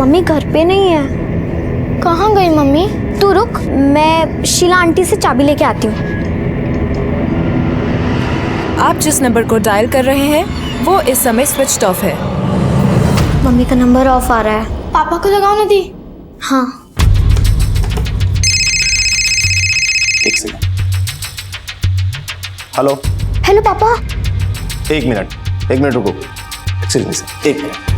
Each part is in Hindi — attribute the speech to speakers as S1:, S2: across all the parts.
S1: मम्मी घर पे नहीं है।
S2: कहाँ गई मम्मी?
S1: तू रुक, मैं शीला आंटी से चाबी लेके आती हूँ।
S3: आप जिस नंबर को डायल कर रहे हैं वो इस समय स्विच ऑफ है।
S1: मम्मी का नंबर ऑफ आ रहा है।
S2: पापा को लगाओ ना दी।
S1: हाँ।
S4: एक सेकंड। हेलो।
S1: हेलो पापा।
S4: एक मिनट रुको। एक्सक्यूज मी सर, एक मिनट।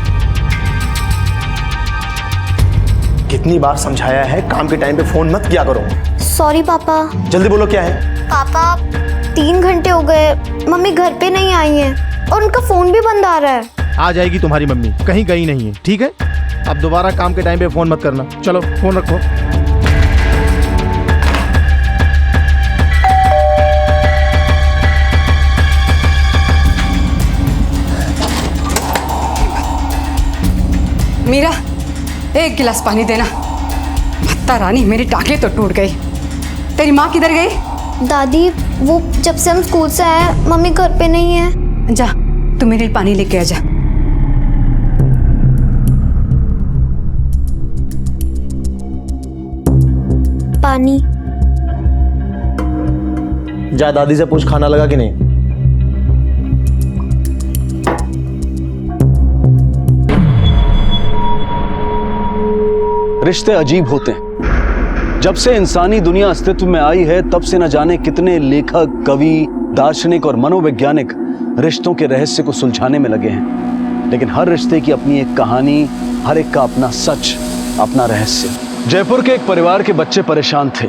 S4: कितनी बार समझाया है काम के टाइम पे फोन मत किया करो।
S1: सॉरी पापा।
S4: जल्दी बोलो क्या है।
S1: पापा 3 घंटे हो गए, मम्मी घर पे नहीं आई हैं और उनका फोन भी बंद आ रहा है।
S5: आ जाएगी तुम्हारी मम्मी, कहीं गई नहीं है, ठीक है? अब दोबारा काम के टाइम पे फोन मत करना। चलो फोन रखो।
S6: मीरा, एक गिलास पानी देना। भत्ता रानी, मेरी टांगें तो टूट गई। तेरी माँ किधर गई?
S1: दादी वो जब से हम स्कूल से आए मम्मी घर पे नहीं है।
S6: जा तू मेरे लिए पानी लेके आ जा।
S1: पानी।
S4: जा दादी से पूछ खाना लगा कि नहीं।
S7: रिश्ते अजीब होते हैं। जब से इंसानी दुनिया अस्तित्व में आई है तब से न जाने कितने लेखक, कवि, दार्शनिक और मनोवैज्ञानिक रिश्तों के रहस्य को सुलझाने में लगे हैं। लेकिन हर रिश्ते की अपनी एक कहानी, हर एक का अपना सच, अपना रहस्य। जयपुर के एक परिवार के बच्चे परेशान थे।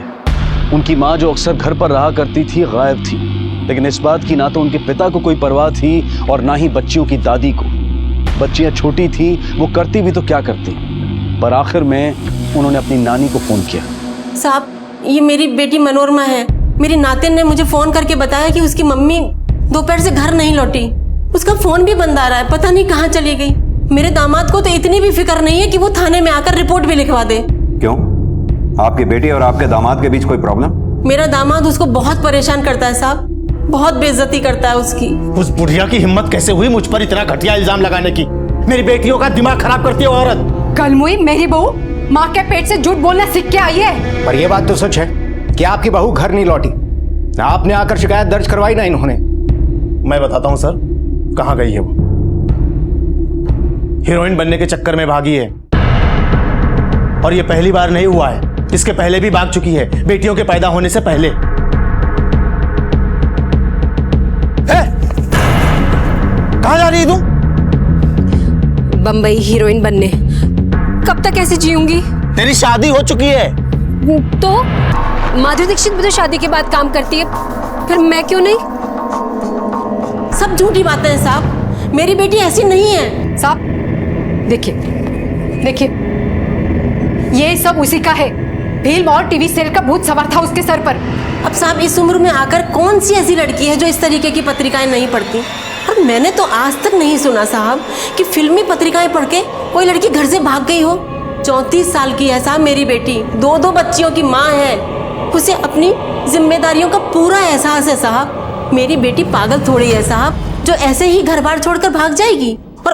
S7: उनकी माँ जो अक्सर घर पर रहा करती थी गायब थी। लेकिन इस बात की ना तो उनके पिता को कोई परवाह थी और ना ही बच्चियों की दादी को। बच्चियां छोटी थी, वो करती भी तो क्या करती, पर आखिर में उन्होंने अपनी नानी को फोन किया।
S8: साहब, ये मेरी बेटी मनोरमा है। मेरी नातिन ने मुझे फोन करके बताया कि उसकी मम्मी दोपहर से घर नहीं लौटी। उसका फोन भी बंद आ रहा है, पता नहीं कहाँ चली गई। मेरे दामाद को तो इतनी भी फिक्र नहीं है कि वो थाने में आकर रिपोर्ट भी लिखवा दे।
S9: क्यों? आपकी बेटी और आपके दामाद के बीच कोई प्रॉब्लम?
S8: मेरा दामाद उसको बहुत परेशान करता है साहब, बहुत बेइज्जती करता है उसकी।
S5: उस बुढ़िया की हिम्मत कैसे हुई मुझ पर इतना घटिया इल्जाम लगाने की? मेरी बेटियों का दिमाग खराब करती है औरत।
S6: कलमुई, मेरी बहू माँ के पेट से झूठ बोलना सीख के आई है।
S10: पर यह बात तो सच है कि आपकी बहू घर नहीं लौटी। आपने आकर शिकायत दर्ज करवाई ना इन्होंने।
S4: मैं बताता हूं सर, कहां गई है वो। हीरोइन बनने के चक्कर में भागी है और ये पहली बार नहीं हुआ है, इसके पहले भी भाग चुकी है, बेटियों के पैदा होने से पहले। कहां जा रही है तू?
S8: बम्बई हीरोइन बनने। कब तक ऐसे जीऊंगी?
S4: तेरी शादी हो चुकी है।
S8: तो माधुरी दीक्षित भी तो शादी के बाद काम करती है, फिर मैं क्यों नहीं? सब झूठी बातें हैं साहब, मेरी बेटी ऐसी नहीं है।
S6: साहब देखिए, ये सब उसी का है। फिल्म और टीवी सीरियल का भूत सवार था उसके सर पर।
S8: अब साहब, इस उम्र में आकर कौन सी ऐसी लड़की है जो इस तरीके की पत्रिकाएं नहीं पढ़ती? और मैंने तो आज तक नहीं सुना साहब कि फिल्मी पत्रिकाएं पढ़ के कोई लड़की घर से भाग गई हो। 34 साल की है साहब मेरी बेटी, 2 बच्चियों की माँ है। उसे अपनी जिम्मेदारियों का पूरा एहसास है साहब। मेरी बेटी पागल थोड़ी है साहब जो ऐसे ही घर बार छोड़कर भाग जाएगी। और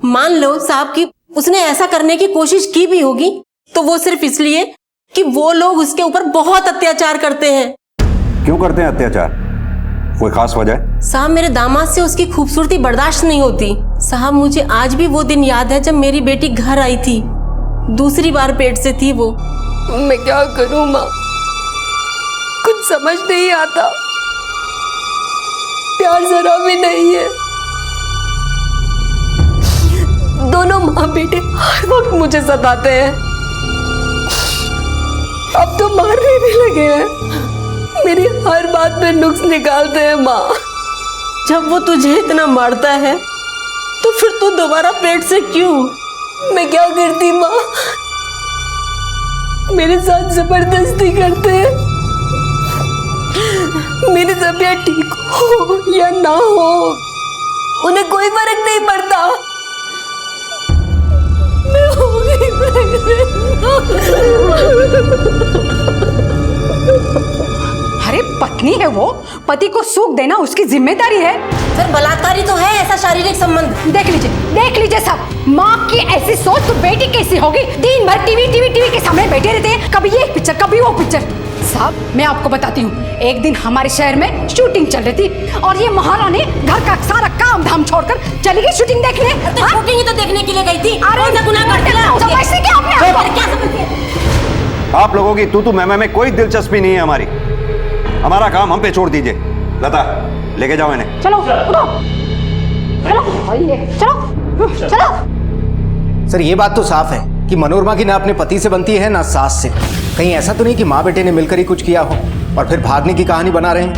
S8: मान लो साहब कि उसने ऐसा करने की कोशिश की भी होगी तो वो सिर्फ इसलिए कि वो लोग उसके ऊपर बहुत अत्याचार करते हैं।
S9: क्यों करते हैं अत्याचार? कोई खास वजह?
S8: साहब, मेरे दामाद से उसकी खूबसूरती बर्दाश्त नहीं होती। साहब, मुझे आज भी वो दिन याद है जब मेरी बेटी घर आई थी। दूसरी बार पेट से थी वो। मैं क्या करूं माँ, कुछ समझ नहीं आता। प्यार जरा भी नहीं है। दोनों माँ बेटे हर वक्त मुझे सताते हैं। अब तो मारने भी लगे हैं। मेरी हर बात में नुक्स निकालते हैं माँ। जब वो तुझे इतना मारता है तो फिर तू दोबारा पेट से क्यों? मैं क्या करती माँ, मेरे साथ जबरदस्ती करते हैं। मेरी तबीयत ठीक हो या ना हो उन्हें कोई फर्क नहीं पड़ता। मैं हो गई
S6: अरे पत्नी है वो, पति को सुख देना उसकी जिम्मेदारी है।
S8: सर, बलात्कारी तो है ऐसा शारीरिक संबंध।
S6: देख लीजिए सब। माँ की ऐसी सोच तो बेटी कैसी होगी? दिन भर टीवी के सामने बैठे रहते हैं, कभी ये पिक्चर कभी वो पिक्चर। साहब मैं आपको बताती हूँ, एक दिन हमारे शहर में शूटिंग चल रही थी और ये महारानी घर का सारा काम धाम छोड़कर चली गई शूटिंग देखने।
S8: तो शूटिंग ही तो देखने के लिए गई थी।
S6: अरे
S8: कौन सा गुनाह कर दिया?
S6: समझते क्या आपने?
S8: क्या समझती है?
S9: आप लोगों की तू मैं में कोई दिलचस्पी नहीं है हमारी। हमारा काम हम पे छोड़ दीजिए। लता लेके जाओ इन्हें।
S6: चलो उठो, चलो चलो।
S10: सर ये बात तो साफ है कि मनोरमा की ना अपने पति से बनती है ना सास से। कहीं ऐसा तो नहीं कि माँ बेटे ने मिलकर ही कुछ किया हो और फिर भागने की कहानी बना रहे हैं।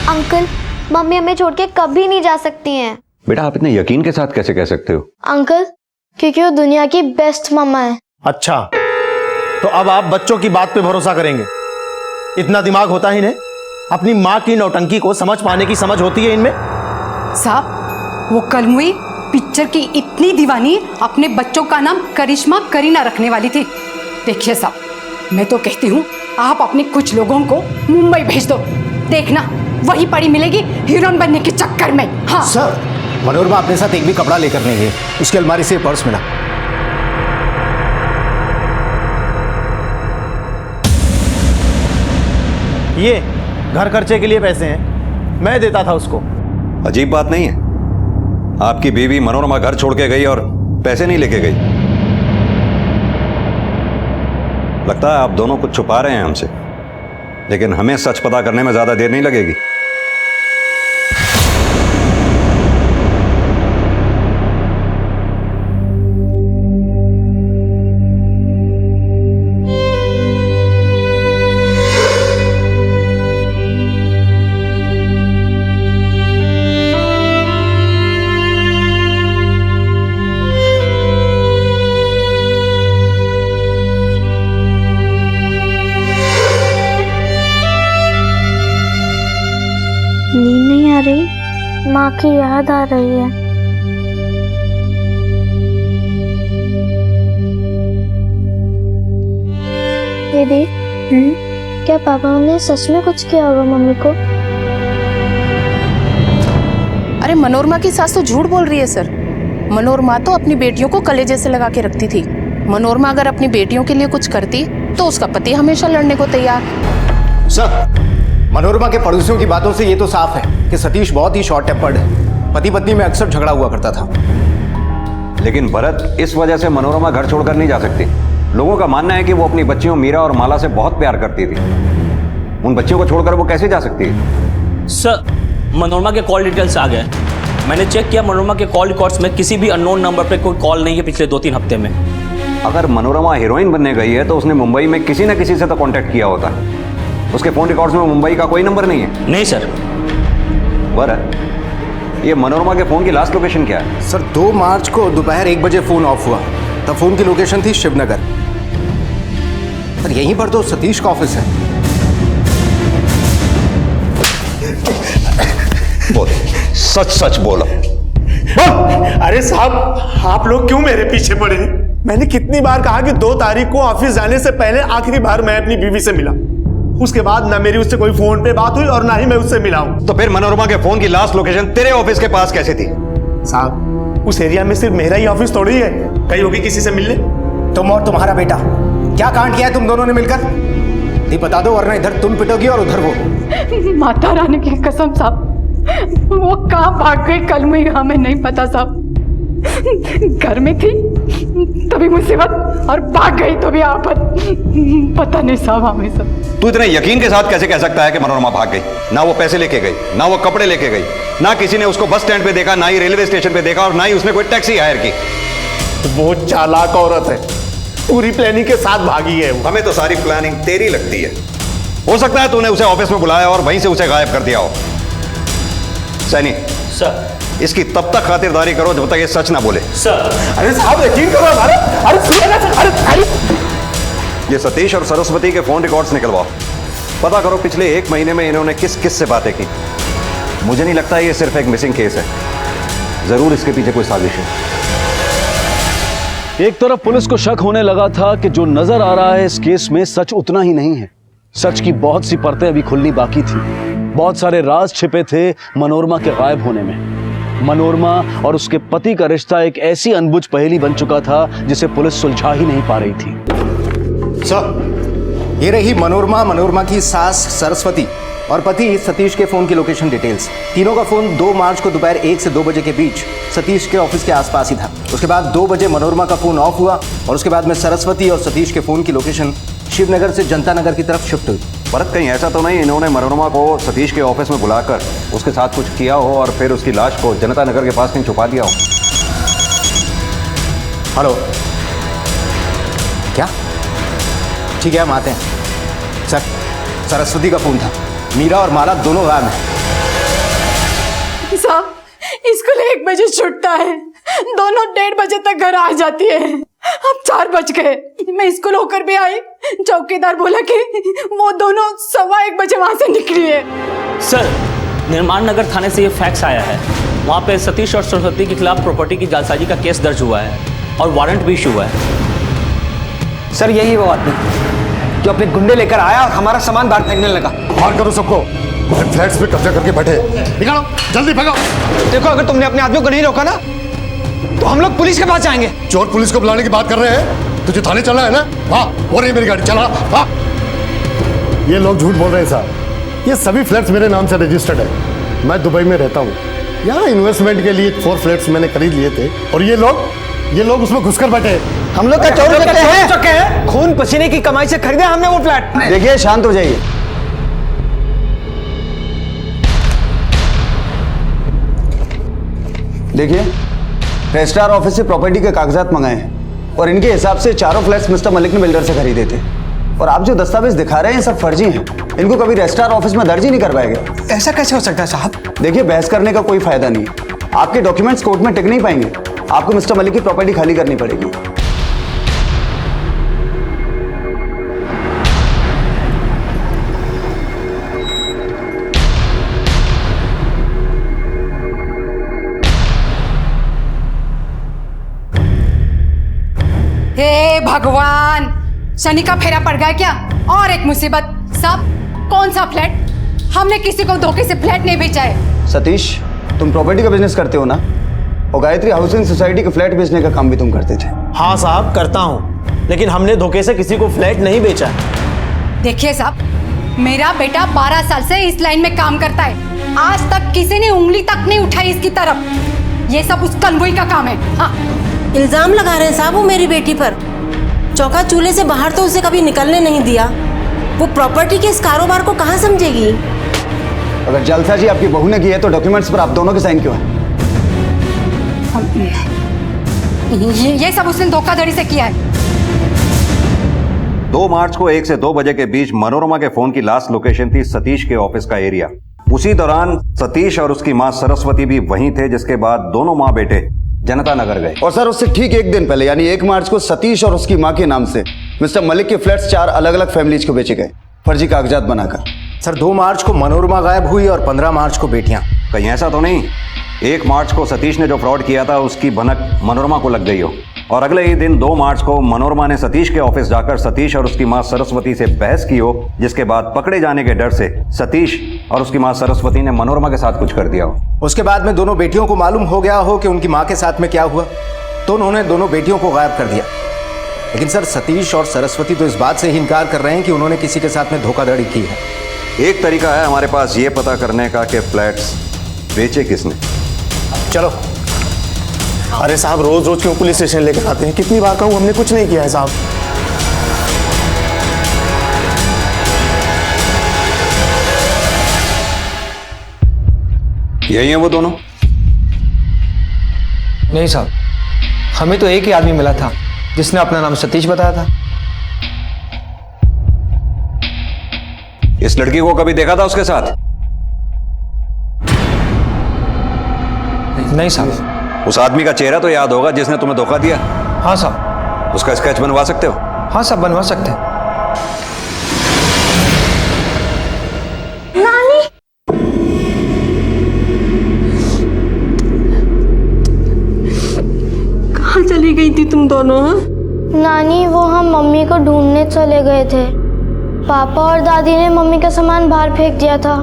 S1: अंकल, मम्मी हमें छोड़ के कभी नहीं जा सकती हैं।
S9: बेटा आप इतने यकीन के साथ कैसे कह सकते हो?
S1: अंकल, क्योंकि वो दुनिया की बेस्ट मम्मा है।
S4: अच्छा, तो अब आप बच्चों की बात पे भरोसा करेंगे? इतना दिमाग होता ही नहीं? अपनी माँ की नौटंकी को समझ पाने की समझ होती है इनमें?
S6: साहब वो कलमुई पिक्चर की इतनी दीवानी अपने बच्चों का नाम करिश्मा करीना रखने वाली थी। देखिए साहब, मैं तो कहती हूँ आप अपने कुछ लोगों को मुंबई भेज दो, देखना वही पड़ी मिलेगी हीरोइन बनने के चक्कर में। हाँ
S10: सर, मनोरमा अपने साथ एक भी कपड़ा लेकर नहीं गई, उसकी अलमारी से पर्स मिला।
S4: ये घर खर्चे के लिए पैसे हैं, मैं देता था उसको।
S9: अजीब बात नहीं है? आपकी बीवी मनोरमा घर छोड़ के गई और पैसे नहीं लेके गई। लगता है आप दोनों कुछ छुपा रहे हैं हमसे, लेकिन हमें सच पता करने में ज्यादा देर नहीं लगेगी।
S1: नींद नहीं आ रही, माँ की याद आ रही है। दीदी, क्या पापा ने सच में कुछ किया होगा मम्मी को?
S2: अरे मनोरमा की सास तो झूठ बोल रही है सर। मनोरमा तो अपनी बेटियों को कलेजे से लगा के रखती थी। मनोरमा अगर अपनी बेटियों के लिए कुछ करती तो उसका पति हमेशा लड़ने को तैयार।
S10: सर, मनोरमा के पड़ोसियों की बातों से ये तो साफ है कि सतीश बहुत ही शॉर्ट टेम्पर्ड है। पति पत्नी में अक्सर झगड़ा हुआ करता था।
S9: लेकिन भरत, इस वजह से मनोरमा घर छोड़कर नहीं जा सकती। लोगों का मानना है कि वो अपनी बच्चियों मीरा और माला से बहुत प्यार करती थी। उन बच्चियों को छोड़कर वो कैसे जा सकती है?
S11: सर, मनोरमा के कॉल डिटेल्स आ गए। मैंने चेक किया, मनोरमा के कॉल रिकॉर्ड्स में किसी भी अननोन नंबर पे कोई कॉल नहीं है पिछले 2-3 हफ्ते में।
S9: अगर मनोरमा हीरोइन बनने गई है तो उसने मुंबई में किसी न किसी से तो कांटेक्ट किया होता है। उसके फोन रिकॉर्ड्स में मुंबई का कोई नंबर नहीं है।
S11: नहीं सर।
S9: भरत, ये मनोरमा के फोन की लास्ट लोकेशन क्या है?
S10: सर, 2 मार्च को दोपहर 1 बजे फोन ऑफ हुआ। तब फोन की लोकेशन थी शिवनगर। सर, यहीं पर तो सतीश का ऑफिस है।
S9: बोल, सच सच बोलो।
S5: अरे साहब, आप लोग क्यों मेरे पीछे पड़े हैं? मैंने कितनी बार कहा कि 2 तारीख को ऑफिस जाने से पहले आखिरी बार मैं अपनी बीवी से मिला। उसके बाद ना मेरी उससे कोई फोन पे बात हुई और ना ही मैं उससे मिला हूं।
S9: तो फिर मनोरमा के फोन की लास्ट लोकेशन तेरे ऑफिस के पास कैसे थी?
S5: साहब, उस एरिया में सिर्फ मेरा ही ऑफिस थोड़ी है, कहीं होगी किसी से मिलने।
S10: तुम और तुम्हारा बेटा क्या कांड किया है तुम दोनों ने मिलकर? नहीं बता दो, वरना इधर तुम पिटोगी और उधर वो।
S6: माता रानी की कसम साहब, वो कहाँ भाग गई कल में हमें नहीं पता साहब। घर में थी तभी मुसीबत और भाग गई तो भी आफत। पता नहीं साहब हमें सब।
S9: तू इतने यकीन के साथ कैसे कह सकता है कि मनोरमा भाग गई? ना वो पैसे लेके गई, ना वो कपड़े लेके गई, ना किसी ने उसको बस स्टैंड पे देखा, ना ही रेलवे स्टेशन पे देखा और ना ही उसने कोई टैक्सी हायर की।
S5: वो चालाक औरत है, पूरी प्लानिंग के साथ भागी है वो।
S9: हमें तो सारी प्लानिंग तेरी लगती है। हो सकता है तूने उसे ऑफिस में बुलाया और वहीं से उसे गायब कर दिया हो। सैनी
S11: सर,
S9: इसकी तब तक खातिरदारी करो जब तक ये सच ना बोले।
S11: सर।
S5: अरे साहब यकीन करो हमारा। अरे
S9: ये सतीश और सरस्वती के फोन रिकॉर्ड्स निकलवाओ। पता करो पिछले 1 महीने में इन्होंने किस किस से बातें की। मुझे नहीं लगता ये सिर्फ एक मिसिंग केस है, जरूर इसके पीछे कोई साजिश है।
S7: एक तरफ पुलिस को शक होने लगा था कि जो नजर आ रहा है इस केस में सच उतना ही नहीं है। सच की बहुत सी परतें अभी खुलनी बाकी थी। बहुत सारे राज छिपे थे मनोरमा के गायब होने में। मनोरमा और उसके पति का रिश्ता एक ऐसी अनबुझ पहेली बन चुका था जिसे पुलिस सुलझा ही नहीं पा रही थी।
S10: सर, ये रही मनोरमा की सास सरस्वती और पति सतीश के फोन की लोकेशन डिटेल्स। तीनों का फोन 2 मार्च को दोपहर 1 से 2 बजे के बीच सतीश के ऑफिस के आसपास ही था। उसके बाद 2 बजे मनोरमा का फोन ऑफ हुआ और उसके बाद में सरस्वती और सतीश के फोन की लोकेशन शिवनगर से जनता नगर की तरफ शिफ्ट हुई।
S9: भरत, कहीं ऐसा तो नहीं इन्होंने मनोरमा को सतीश के ऑफिस में बुलाकर उसके साथ कुछ किया हो और फिर उसकी लाश को जनता नगर के पास कहीं छुपा दिया हो?
S10: हेलो, क्या? ठीक है, हम आते हैं। सर, सरस्वती का फोन था। मीरा और माला दोनों गायब हैं।
S6: साहब, स्कूल 1 बजे छूटता है, दोनों 1:30 बजे तक घर आ जाती है। अब 4 बज गए, मैं स्कूल होकर भी आई, चौकीदार बोला कि वो दोनों 1:15 बजे वहां से निकली है।
S11: सर, निर्माण नगर थाने से ये फैक्स आया है, वहाँ पे सतीश और सरस्वती के खिलाफ प्रॉपर्टी की जालसाजी का केस दर्ज हुआ है और वारंट भी इशू हुआ है।
S10: सर, यही वो आदमी जो अपने गुंडे लेकर आया और हमारा सामान बाहर फेंकने लगा।
S5: मार करो सबको, फ्लैट्स पे कब्जा करके बैठे। निकालो, जल्दी भगाओ।
S10: देखो, अगर तुमने अपने आदमियों को नहीं रोका ना तो हम लोग पुलिस के पास जाएंगे।
S5: चोर पुलिस को बुलाने की बात कर रहे हैं? तुझे थाने चलना है ना? हाँ, वो रही मेरी गाड़ी, चला। हाँ, ये लोग झूठ बोल रहे हैं साहब। ये सभी फ्लैट्स मेरे नाम से रजिस्टर्ड है। मैं दुबई में रहता हूँ। यहाँ इन्वेस्टमेंट के लिए 4 फ्लैट्स मैंने खरीद लिए थे और ये लोग उसमें घुसकर बैठे।
S10: हम लोग का चोर हैं। खून पसीने की कमाई से खरीदे हमने वो फ्लैट। देखिए, शांत हो जाइए।
S7: देखिए, रजिस्ट्रार ऑफिस से प्रॉपर्टी के कागजात मंगाए हैं और इनके हिसाब से चारों फ्लैट्स मिस्टर मलिक ने बिल्डर से खरीदे थे। और आप जो दस्तावेज दिखा रहे हैं सब फर्जी हैं। इनको कभी रजिस्ट्रार ऑफिस में दर्ज ही नहीं करवाया गया।
S10: ऐसा कैसे हो सकता है साहब?
S7: देखिए, बहस करने का कोई फायदा नहीं है। आपके डॉक्यूमेंट्स कोर्ट में टिक नहीं पाएंगे। आपको मिस्टर मलिक की प्रॉपर्टी खाली करनी पड़ेगी।
S6: हे भगवान, शनि का फेरा पड़ गया क्या? और एक मुसीबत। सब कौन सा फ्लैट? हमने किसी को धोखे से फ्लैट नहीं बेचा है।
S7: सतीश, तुम प्रॉपर्टी का बिजनेस करते हो ना? और गायत्री हाउसिंग सोसाइटी के फ्लैट बेचने का काम भी तुम करते थे।
S4: हाँ साहब, करता हूँ, लेकिन हमने धोखे से किसी को फ्लैट नहीं बेचा है।
S6: देखिए साहब, मेरा बेटा 12 साल से इस लाइन में काम करता है। आज तक किसी ने उंगली तक नहीं उठाई इसकी तरफ। ये सब उस कन्वोई का काम है। हाँ,
S8: इल्जाम लगा रहे हैं साहब वो मेरी बेटी पर। चौका चूल्हे से बाहर तो उसे कभी निकलने नहीं दिया। वो प्रॉपर्टी के इस कारोबार को कहाँ समझेगी?
S7: अगर जालसाजी आपकी बहू ने की है तो डॉक्यूमेंट्स पर आप दोनों के साइन क्यों है?
S6: ये सब उसने धोखाधड़ी से किया है।
S9: 2 मार्च को 1 से 2 बजे के बीच मनोरमा के फोन की लास्ट लोकेशन थी सतीश के ऑफिस का एरिया। उसी दौरान सतीश और उसकी मां सरस्वती भी वहीं थे, जिसके बाद दोनों मां बेटे जनता नगर गए।
S7: और सर, उससे ठीक 1 दिन पहले यानी 1 मार्च को सतीश और उसकी मां के नाम से मिस्टर मलिक के फ्लैट्स 4 अलग अलग फैमिलीज को बेचे गए, फर्जी कागजात बनाकर।
S10: सर, 2 मार्च को मनोरमा गायब हुई और 15 मार्च को बेटियां।
S9: कहीं ऐसा तो नहीं 1 मार्च को सतीश ने जो फ्रॉड किया था उसकी भनक मनोरमा को लग गई हो और अगले ही दिन 2 मार्च को मनोरमा ने सतीश के ऑफिस जाकर सतीश और उसकी मां सरस्वती से बहस की हो, जिसके बाद पकड़े जाने के डर से सतीश और उसकी मां सरस्वती ने मनोरमा के साथ कुछ कर दिया हो।
S10: उसके बाद में दोनों बेटियों को मालूम हो गया हो कि उनकी मां के साथ में क्या हुआ, तो उन्होंने दोनों बेटियों को गायब कर दिया। लेकिन सर, सतीश और सरस्वती तो इस बात से ही इनकार कर रहे हैं कि उन्होंने किसी के साथ में धोखाधड़ी की है।
S9: एक तरीका है हमारे पास ये पता करने का कि फ्लैट्स बेचे किसने।
S5: चलो। अरे साहब, रोज रोज क्यों पुलिस स्टेशन लेकर आते हैं? कितनी बार कहूं, हमने कुछ नहीं किया है साहब।
S9: यही है वो दोनों?
S10: नहीं साहब, हमें तो एक ही आदमी मिला था जिसने अपना नाम सतीश बताया था।
S9: इस लड़की को कभी देखा था उसके साथ?
S10: नहीं साहब।
S9: उस आदमी का चेहरा तो याद होगा जिसने तुम्हें धोखा दिया?
S10: हाँ साहब।
S9: उसका स्केच बनवा सकते हो?
S10: हाँ साहब, बनवा सकते हैं।
S1: नानी,
S8: कहाँ चली गई थी तुम दोनों? हाँ,
S1: नानी, वो हम मम्मी को ढूंढने चले गए थे। पापा और दादी ने मम्मी का सामान बाहर फेंक दिया था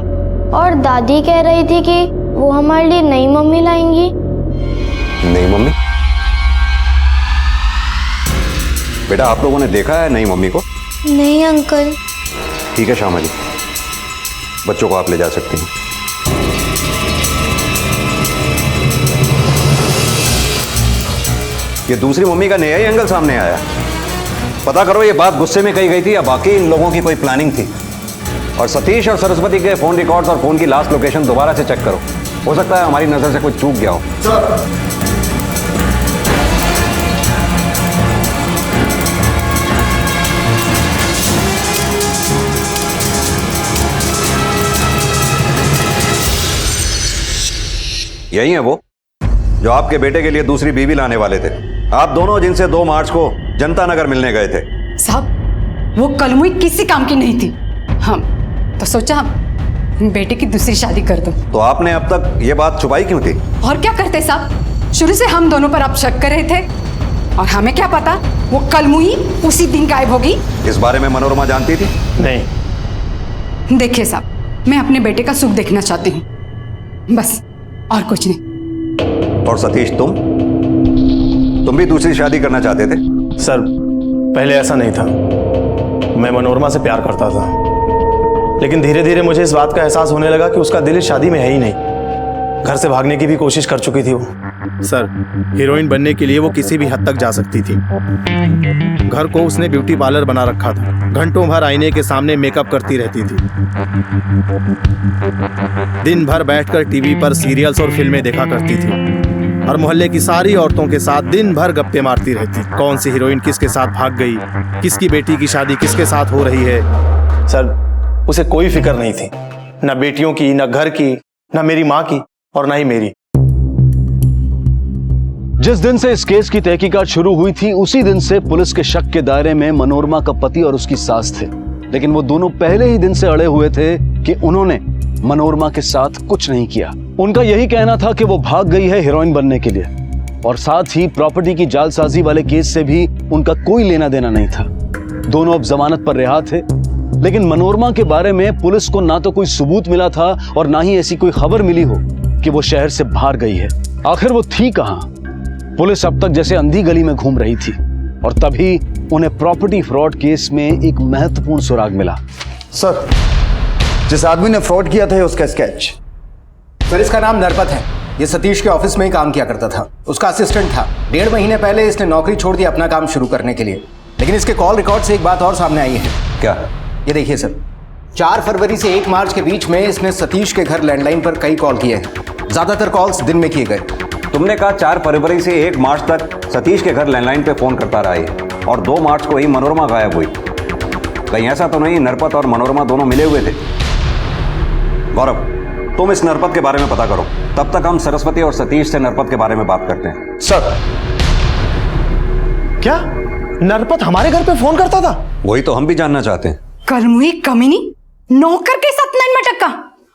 S1: और दादी कह रही थी कि वो हमारे लिए नई मम्मी लाएंगी।
S9: नई मम्मी? बेटा आप लोगों ने देखा है नई मम्मी को?
S1: नहीं अंकल।
S9: ठीक है श्यामा जी, बच्चों को आप ले जा सकती हैं। ये दूसरी मम्मी का नया ही एंगल सामने आया। पता करो ये बात गुस्से में कही गई थी या बाकी इन लोगों की कोई प्लानिंग थी। और सतीश और सरस्वती के फोन रिकॉर्ड्स और फोन की लास्ट लोकेशन दोबारा से चेक करो, हो सकता है हमारी नजर से कुछ चूक गया हो। यही है वो जो आपके बेटे के लिए दूसरी बीवी लाने वाले थे, आप दोनों जिनसे 2 मार्च को जनता नगर मिलने गए थे।
S6: साहब वो कलमुई किसी काम की नहीं थी। हम तो सोचा बेटे की दूसरी शादी कर दूं।
S9: तो आपने अब तक ये बात छुपाई क्यों थी?
S6: और क्या करते साहब, शुरू से हम दोनों पर आप शक कर रहे थे और हमें क्या पता वो कलमुई उसी दिन गायब होगी।
S9: इस बारे में मनोरमा जानती थी?
S4: नहीं।
S6: देखिए साहब, मैं अपने बेटे का सुख देखना चाहती हूँ, बस, और कुछ नहीं।
S9: और सतीश तुम भी दूसरी शादी करना चाहते थे?
S4: सर पहले ऐसा नहीं था, मैं मनोरमा से प्यार करता था, लेकिन धीरे धीरे मुझे इस बात का एहसास होने लगा कि उसका दिल इस शादी में है ही नहीं। घर से भागने की भी कोशिश कर चुकी थी वो।
S5: सर हीरोइन बनने के लिए वो किसी भी हद तक जा सकती थी। घर को उसने ब्यूटी पार्लर बना रखा था, घंटों भर आईने के सामने मेकअप करती रहती थी, दिन भर बैठकर टीवी पर सीरियल्स और फिल्में देखा करती थी और मोहल्ले की सारी औरतों के साथ दिन भर गप्पे मारती रहती। कौन सी हीरोइन किसके साथ भाग गई, किसकी बेटी की शादी किसके साथ हो रही है।
S4: सर उसे कोई फिक्र नहीं थी, न बेटियों की, न घर की, न मेरी माँ की और न ही मेरी।
S7: जिस दिन से इस केस की तहकीकात शुरू हुई थी उसी दिन से पुलिस के शक के दायरे में मनोरमा का पति और उसकी सास थे, लेकिन वो दोनों पहले ही दिन से अड़े हुए थे कि उन्होंने मनोरमा के साथ कुछ नहीं किया। उनका यही कहना था कि वो भाग गई है हीरोइन बनने के लिए, और साथ ही प्रॉपर्टी की जालसाजी वाले केस से भी उनका कोई लेना देना नहीं था। दोनों अब जमानत पर रिहा थे, लेकिन मनोरमा के बारे में पुलिस को ना तो कोई सबूत मिला था और ना ही ऐसी कोई खबर मिली हो कि वो शहर से बाहर गई है। आखिर वो थी कहां? पुलिस अब तक जैसे अंधी गली में घूम रही थी, और तभी उन्हें प्रॉपर्टी फ्रॉड केस में एक महत्वपूर्ण सुराग मिला।
S10: सर जिस आदमी ने फ्रॉड किया था उसका स्केच। सर इसका नाम नरपत है, ये सतीश के ऑफिस में ही काम किया करता था, उसका असिस्टेंट था। 1.5 महीने पहले इसने नौकरी छोड़ दी अपना काम शुरू करने के लिए, लेकिन इसके कॉल रिकॉर्ड से एक बात और सामने आई है।
S9: क्या?
S10: ये देखिए सर, 4 फरवरी से 1 मार्च के बीच में इसने सतीश के घर लैंडलाइन पर कई कॉल किए हैं, ज्यादातर कॉल्स दिन में किए गए।
S9: तुमने कहा 4 फरवरी से 1 मार्च तक सतीश के घर लैंडलाइन पे फोन करता रहा है और 2 मार्च को ही मनोरमा गायब हुई। कहीं ऐसा तो नहीं नरपत और मनोरमा दोनों मिले हुए थे? गौरव तुम इस नरपत के बारे में पता करो, तब तक हम सरस्वती और सतीश से नरपत के बारे में बात करते हैं।
S4: सर क्या नरपत हमारे घर पे फोन करता था?
S9: वही तो हम भी जानना चाहते हैं।
S6: कलमुई कमीनी नौकर के साथ लाइन में टक्का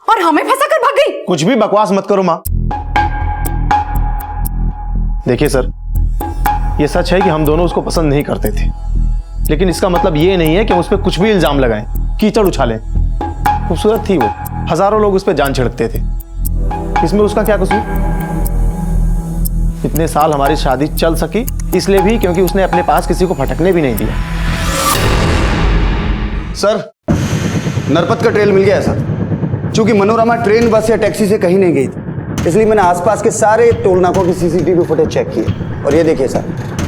S6: और हमें फंसा कर भाग गई।
S4: कुछ भी बकवास मत करो माँ। देखिए सर, ये सच है कि हम दोनों उसको पसंद नहीं करते थे, लेकिन इसका मतलब ये नहीं है कि हम उस पर कुछ भी इल्जाम लगाएं, कीचड़ उछालें। खूबसूरत थी वो, हजारों लोग उस पर जान छिड़कते थे, इसमें उसका क्या कसूर? इतने साल हमारी शादी चल सकी इसलिए भी क्योंकि उसने अपने पास किसी को फटकने भी नहीं दिया।
S10: सर नरपत का ट्रेल मिल गया है सर। चूंकि मनोरमा ट्रेन, बस या टैक्सी से कहीं नहीं गई थी, इसलिए मैंने आसपास के सारे टोल नाकों की सीसीटीवी फुटेज चेक किए। और ये देखिए सर,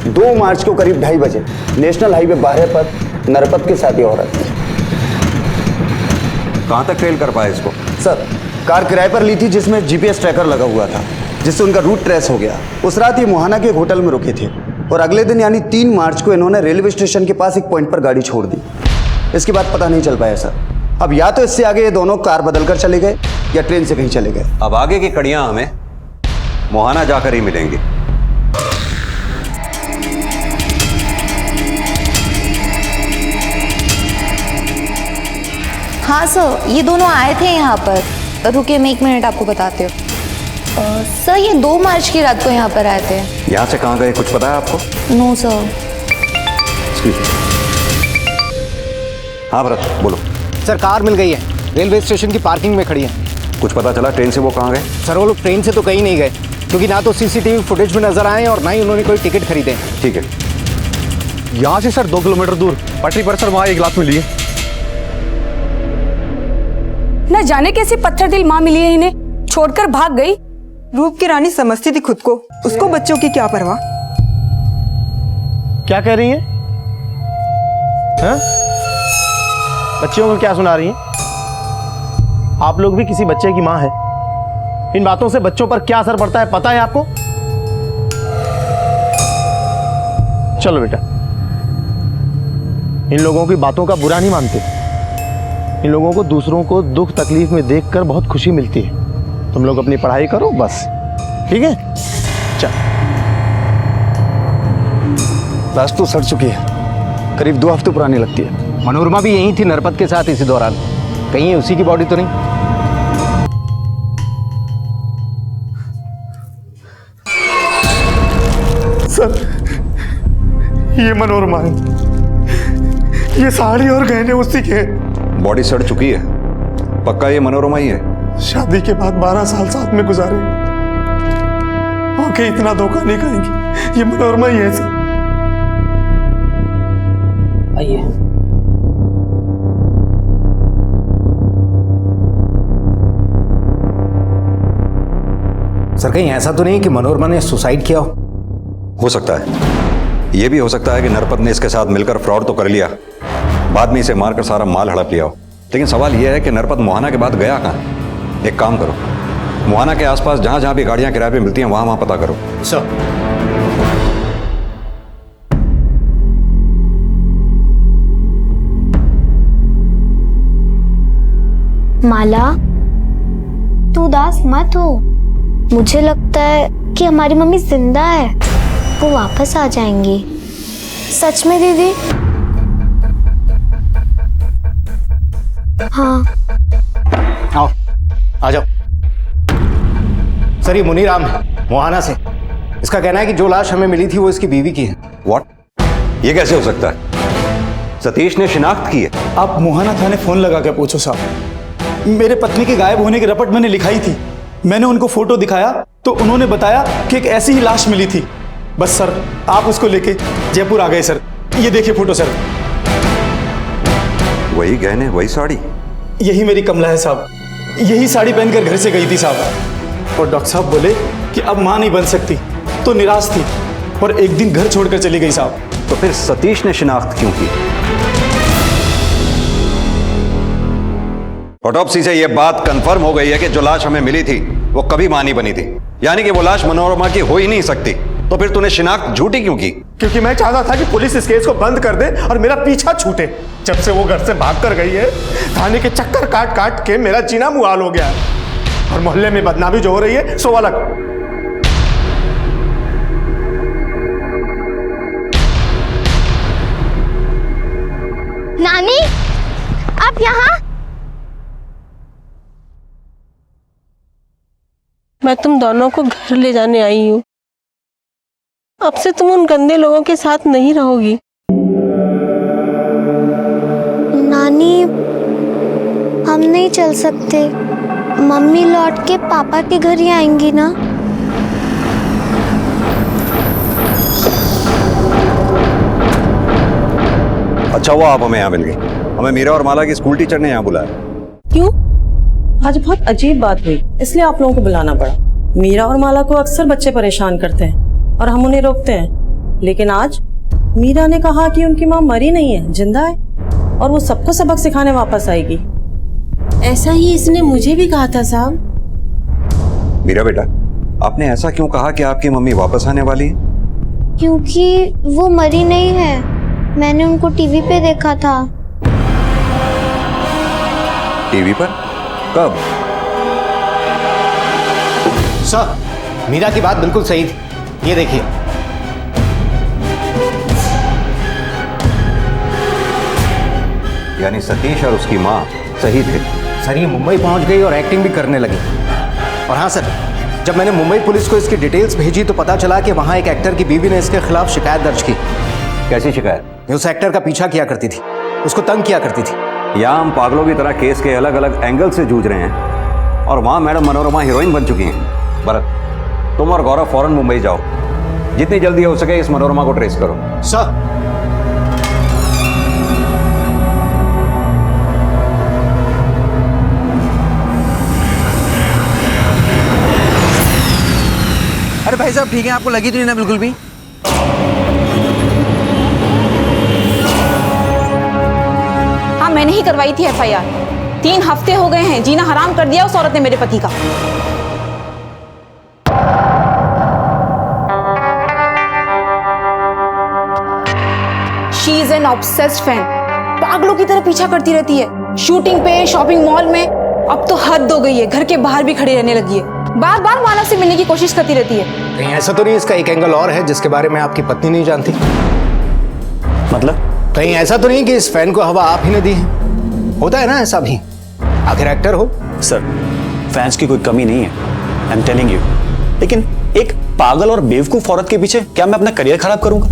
S10: 2 मार्च को करीब 2:30 बजे नेशनल हाईवे 12 पर नरपत के साथ ये औरत थी।
S9: कहां तक ट्रेल कर पाए इसको?
S10: सर कार किराए पर ली थी जिसमें जीपीएस ट्रैकर लगा हुआ था, जिससे उनका रूट ट्रेस हो गया। उस रात ये मोहाना के एक होटल में रुके थे और अगले दिन यानी 3 मार्च को इन्होंने रेलवे स्टेशन के पास एक पॉइंट पर गाड़ी छोड़ दी। इसके बाद पता नहीं चल पाया सर। अब या तो इससे आगे ये दोनों कार बदलकर चले गए या ट्रेन से कहीं चले गए।
S9: अब आगे की कड़ियां हमें मोहाना जाकर ही मिलेंगी।
S1: हाँ सर, ये दोनों आए थे यहाँ पर। रुकिए मैं 1 मिनट आपको बताती हूँ। सर ये 2 मार्च की रात को यहाँ पर आए थे।
S9: यहाँ से कहाँ गए कुछ पता है आपको?
S1: No sir.
S9: हाँ भरत बोलो।
S10: सर कार मिल गई है, रेलवे स्टेशन की पार्किंग में खड़ी है।
S9: कुछ पता चला ट्रेन से वो कहाँ गए?
S10: सर वो लोग ट्रेन से तो कहीं नहीं गए, क्योंकि ना तो सीसीटीवी फुटेज में नजर आए और ना ही उन्होंने कोई टिकट खरीदे।
S9: ठीक है।
S7: यहाँ से सर 2 किलोमीटर दूर पटरी पर सर वहाँ एक लाश मिली है।
S12: न जाने कैसी पत्थर दिल माँ मिली है इन्हें, छोड़कर भाग गई।
S13: रूप की रानी समझती थी खुद को, उसको बच्चों की क्या परवाह।
S4: क्या कह रही हैं? हैं? बच्चियों को क्या सुना रही हैं? आप लोग भी किसी बच्चे की माँ है। इन बातों से बच्चों पर क्या असर पड़ता है पता है आपको? चलो बेटा, इन लोगों की बातों का बुरा नहीं मानते। इन लोगों को दूसरों को दुख तकलीफ में देखकर बहुत खुशी मिलती है। तुम लोग अपनी पढ़ाई करो बस, ठीक है? चल।
S7: लाश तो सड़ चुकी है, करीब 2 हफ्ते पुरानी लगती है।
S10: मनोरमा भी यहीं थी नरपत के साथ इसी दौरान, कहीं उसी की बॉडी तो नहीं?
S5: सर, ये मनोरमा है, ये साड़ी और गहने उसी के हैं।
S9: बॉडी सड़ चुकी है, पक्का ये मनोरमा ही है?
S5: शादी के बाद 12 साल साथ में गुजारे, आंखें इतना धोखा नहीं करेंगी, ये मनोरमा ही है सर।
S8: आइए।
S10: सर कहीं ऐसा तो नहीं कि मनोरमा ने सुसाइड किया
S9: हो सकता है, यह भी हो सकता है कि नरपत ने इसके साथ मिलकर फ्रॉड तो कर लिया, बाद में इसे मारकर सारा माल हड़प लिया हो। लेकिन सवाल यह है कि नरपत मोहाना के बाद गया कहाँ? एक काम करो, मोहाना के आसपास जहां जहां भी गाड़ियां किराए पे मिलती हैं वहां वहां पता करो।
S10: सर
S1: माला, तू उदास मत हो। मुझे लगता है कि हमारी मम्मी जिंदा है, वो वापस आ जाएंगी। सच में दीदी? हाँ।
S10: आओ, आ जाओ। सर ये मुनीराम है, मोहाना से। इसका कहना है कि जो लाश हमें मिली थी वो इसकी बीवी की है।
S9: व्हाट? ये कैसे हो सकता है? सतीश ने शिनाख्त की है?
S14: आप मोहाना थाने फोन लगा के पूछो साहब। मेरे पत्नी के गायब होने की रपट मैंने लिखाई थी, मैंने उनको फोटो दिखाया तो उन्होंने बताया कि एक ऐसी ही लाश मिली थी। बस सर आप उसको लेके जयपुर आ गए सर। ये देखिए फोटो सर।
S9: वही गहने, वही साड़ी?
S14: यही मेरी कमला है साहब, यही साड़ी पहनकर घर से गई थी साहब। और डॉक्टर साहब बोले कि अब मां नहीं बन सकती, तो निराश थी और एक दिन घर छोड़कर चली गई साहब।
S9: तो फिर सतीश ने शिनाख्त क्यों की? ऑटोप्सी से यह बात कंफर्म हो गई है कि जो लाश हमें मिली थी वो कभी मां नहीं बनी थी, यानी कि वो लाश मनोरमा की हो ही नहीं सकती। तो फिर तूने शिनाख्त झूठी क्यों की?
S5: क्योंकि मैं चाहता था कि पुलिस इस केस को बंद कर दे और मेरा पीछा छूटे। जब से वो घर से भाग कर गई है, थाने के चक्कर काट काट के मेरा जीना मुहाल हो गया है। और मोहल्ले में बदनामी जो हो रही है सो अलग।
S1: नानी, आप यहाँ?
S8: मैं तुम दोनों को घर ले जाने आई हूँ। अब से तुम उन गंदे लोगों के साथ नहीं रहोगी।
S1: नानी, हम नहीं चल सकते। मम्मी लौट के पापा के घर ही आएंगी ना?
S9: अच्छा हुआ आप हमें यहाँ मिल गई। हमें मीरा और माला की स्कूल टीचर ने यहाँ बुलाया।
S15: क्यों? आज बहुत अजीब बात हुई, इसलिए आप लोगों को बुलाना पड़ा। मीरा और माला को अक्सर बच्चे परेशान करते हैं और हम उन्हें रोकते हैं, लेकिन आज मीरा ने कहा कि उनकी माँ मरी नहीं है, जिंदा है और वो सबको सबक सिखाने वापस आएगी।
S8: ऐसा ही इसने मुझे भी कहा था साहब।
S9: मीरा बेटा, आपने ऐसा क्यों कहा कि आपकी मम्मी वापस आने वाली है?
S1: क्योंकि वो मरी नहीं है, मैंने उनको टीवी पे देखा था।
S9: टीवी पर? कब?
S10: सर मीरा की बात बिल्कुल सही थी, ये देखिए।
S9: यानी सतीश और उसकी माँ सही थे।
S10: सर ये मुंबई पहुंच गई और एक्टिंग भी करने लगी। और हाँ सर, जब मैंने मुंबई पुलिस को इसकी डिटेल्स भेजी तो पता चला कि वहाँ एक एक्टर की बीवी ने इसके खिलाफ शिकायत दर्ज की।
S9: कैसी शिकायत?
S10: ये उस एक्टर का पीछा किया करती थी, उसको तंग किया करती थी।
S9: यहाँ हम पागलों की तरह केस के अलग अलग एंगल से जूझ रहे हैं, और वहां मैडम मनोरमा हीरोइन बन चुकी हैं। भरत, तुम और गौरव फौरन मुंबई जाओ, जितनी जल्दी हो सके इस मनोरमा को ट्रेस करो।
S10: सर।
S16: अरे भाई साहब ठीक है, आपको लगी तो नहीं ना बिल्कुल भी?
S12: हाँ मैंने ही करवाई थी FIR। 3 हफ्ते हो गए हैं, जीना हराम कर दिया उस औरत ने मेरे पति का। She is an obsessed fan. पागलों की तरह पीछा करती रहती है, शूटिंग पे, शॉपिंग मॉल में। अब तो हद हो गई है, घर के बाहर भी खड़ी रहने लगी है, बार बार मानव से मिलने की कोशिश करती रहती है।
S10: कहीं ऐसा तो नहीं इसका एक एंगल और है जिसके बारे में आपकी पत्नी नहीं जानती?
S7: मतलब
S10: कहीं ऐसा तो नहीं कि इस फैन को हवा आप ही ने दी है? होता है ना ऐसा भी, आखिर एक्टर हो।
S7: सर, फैंस की कोई कमी नहीं है, आई एम टेलिंग यू। लेकिन एक पागल और बेवकूफ औरत के पीछे क्या मैं अपना करियर खराब करूंगा?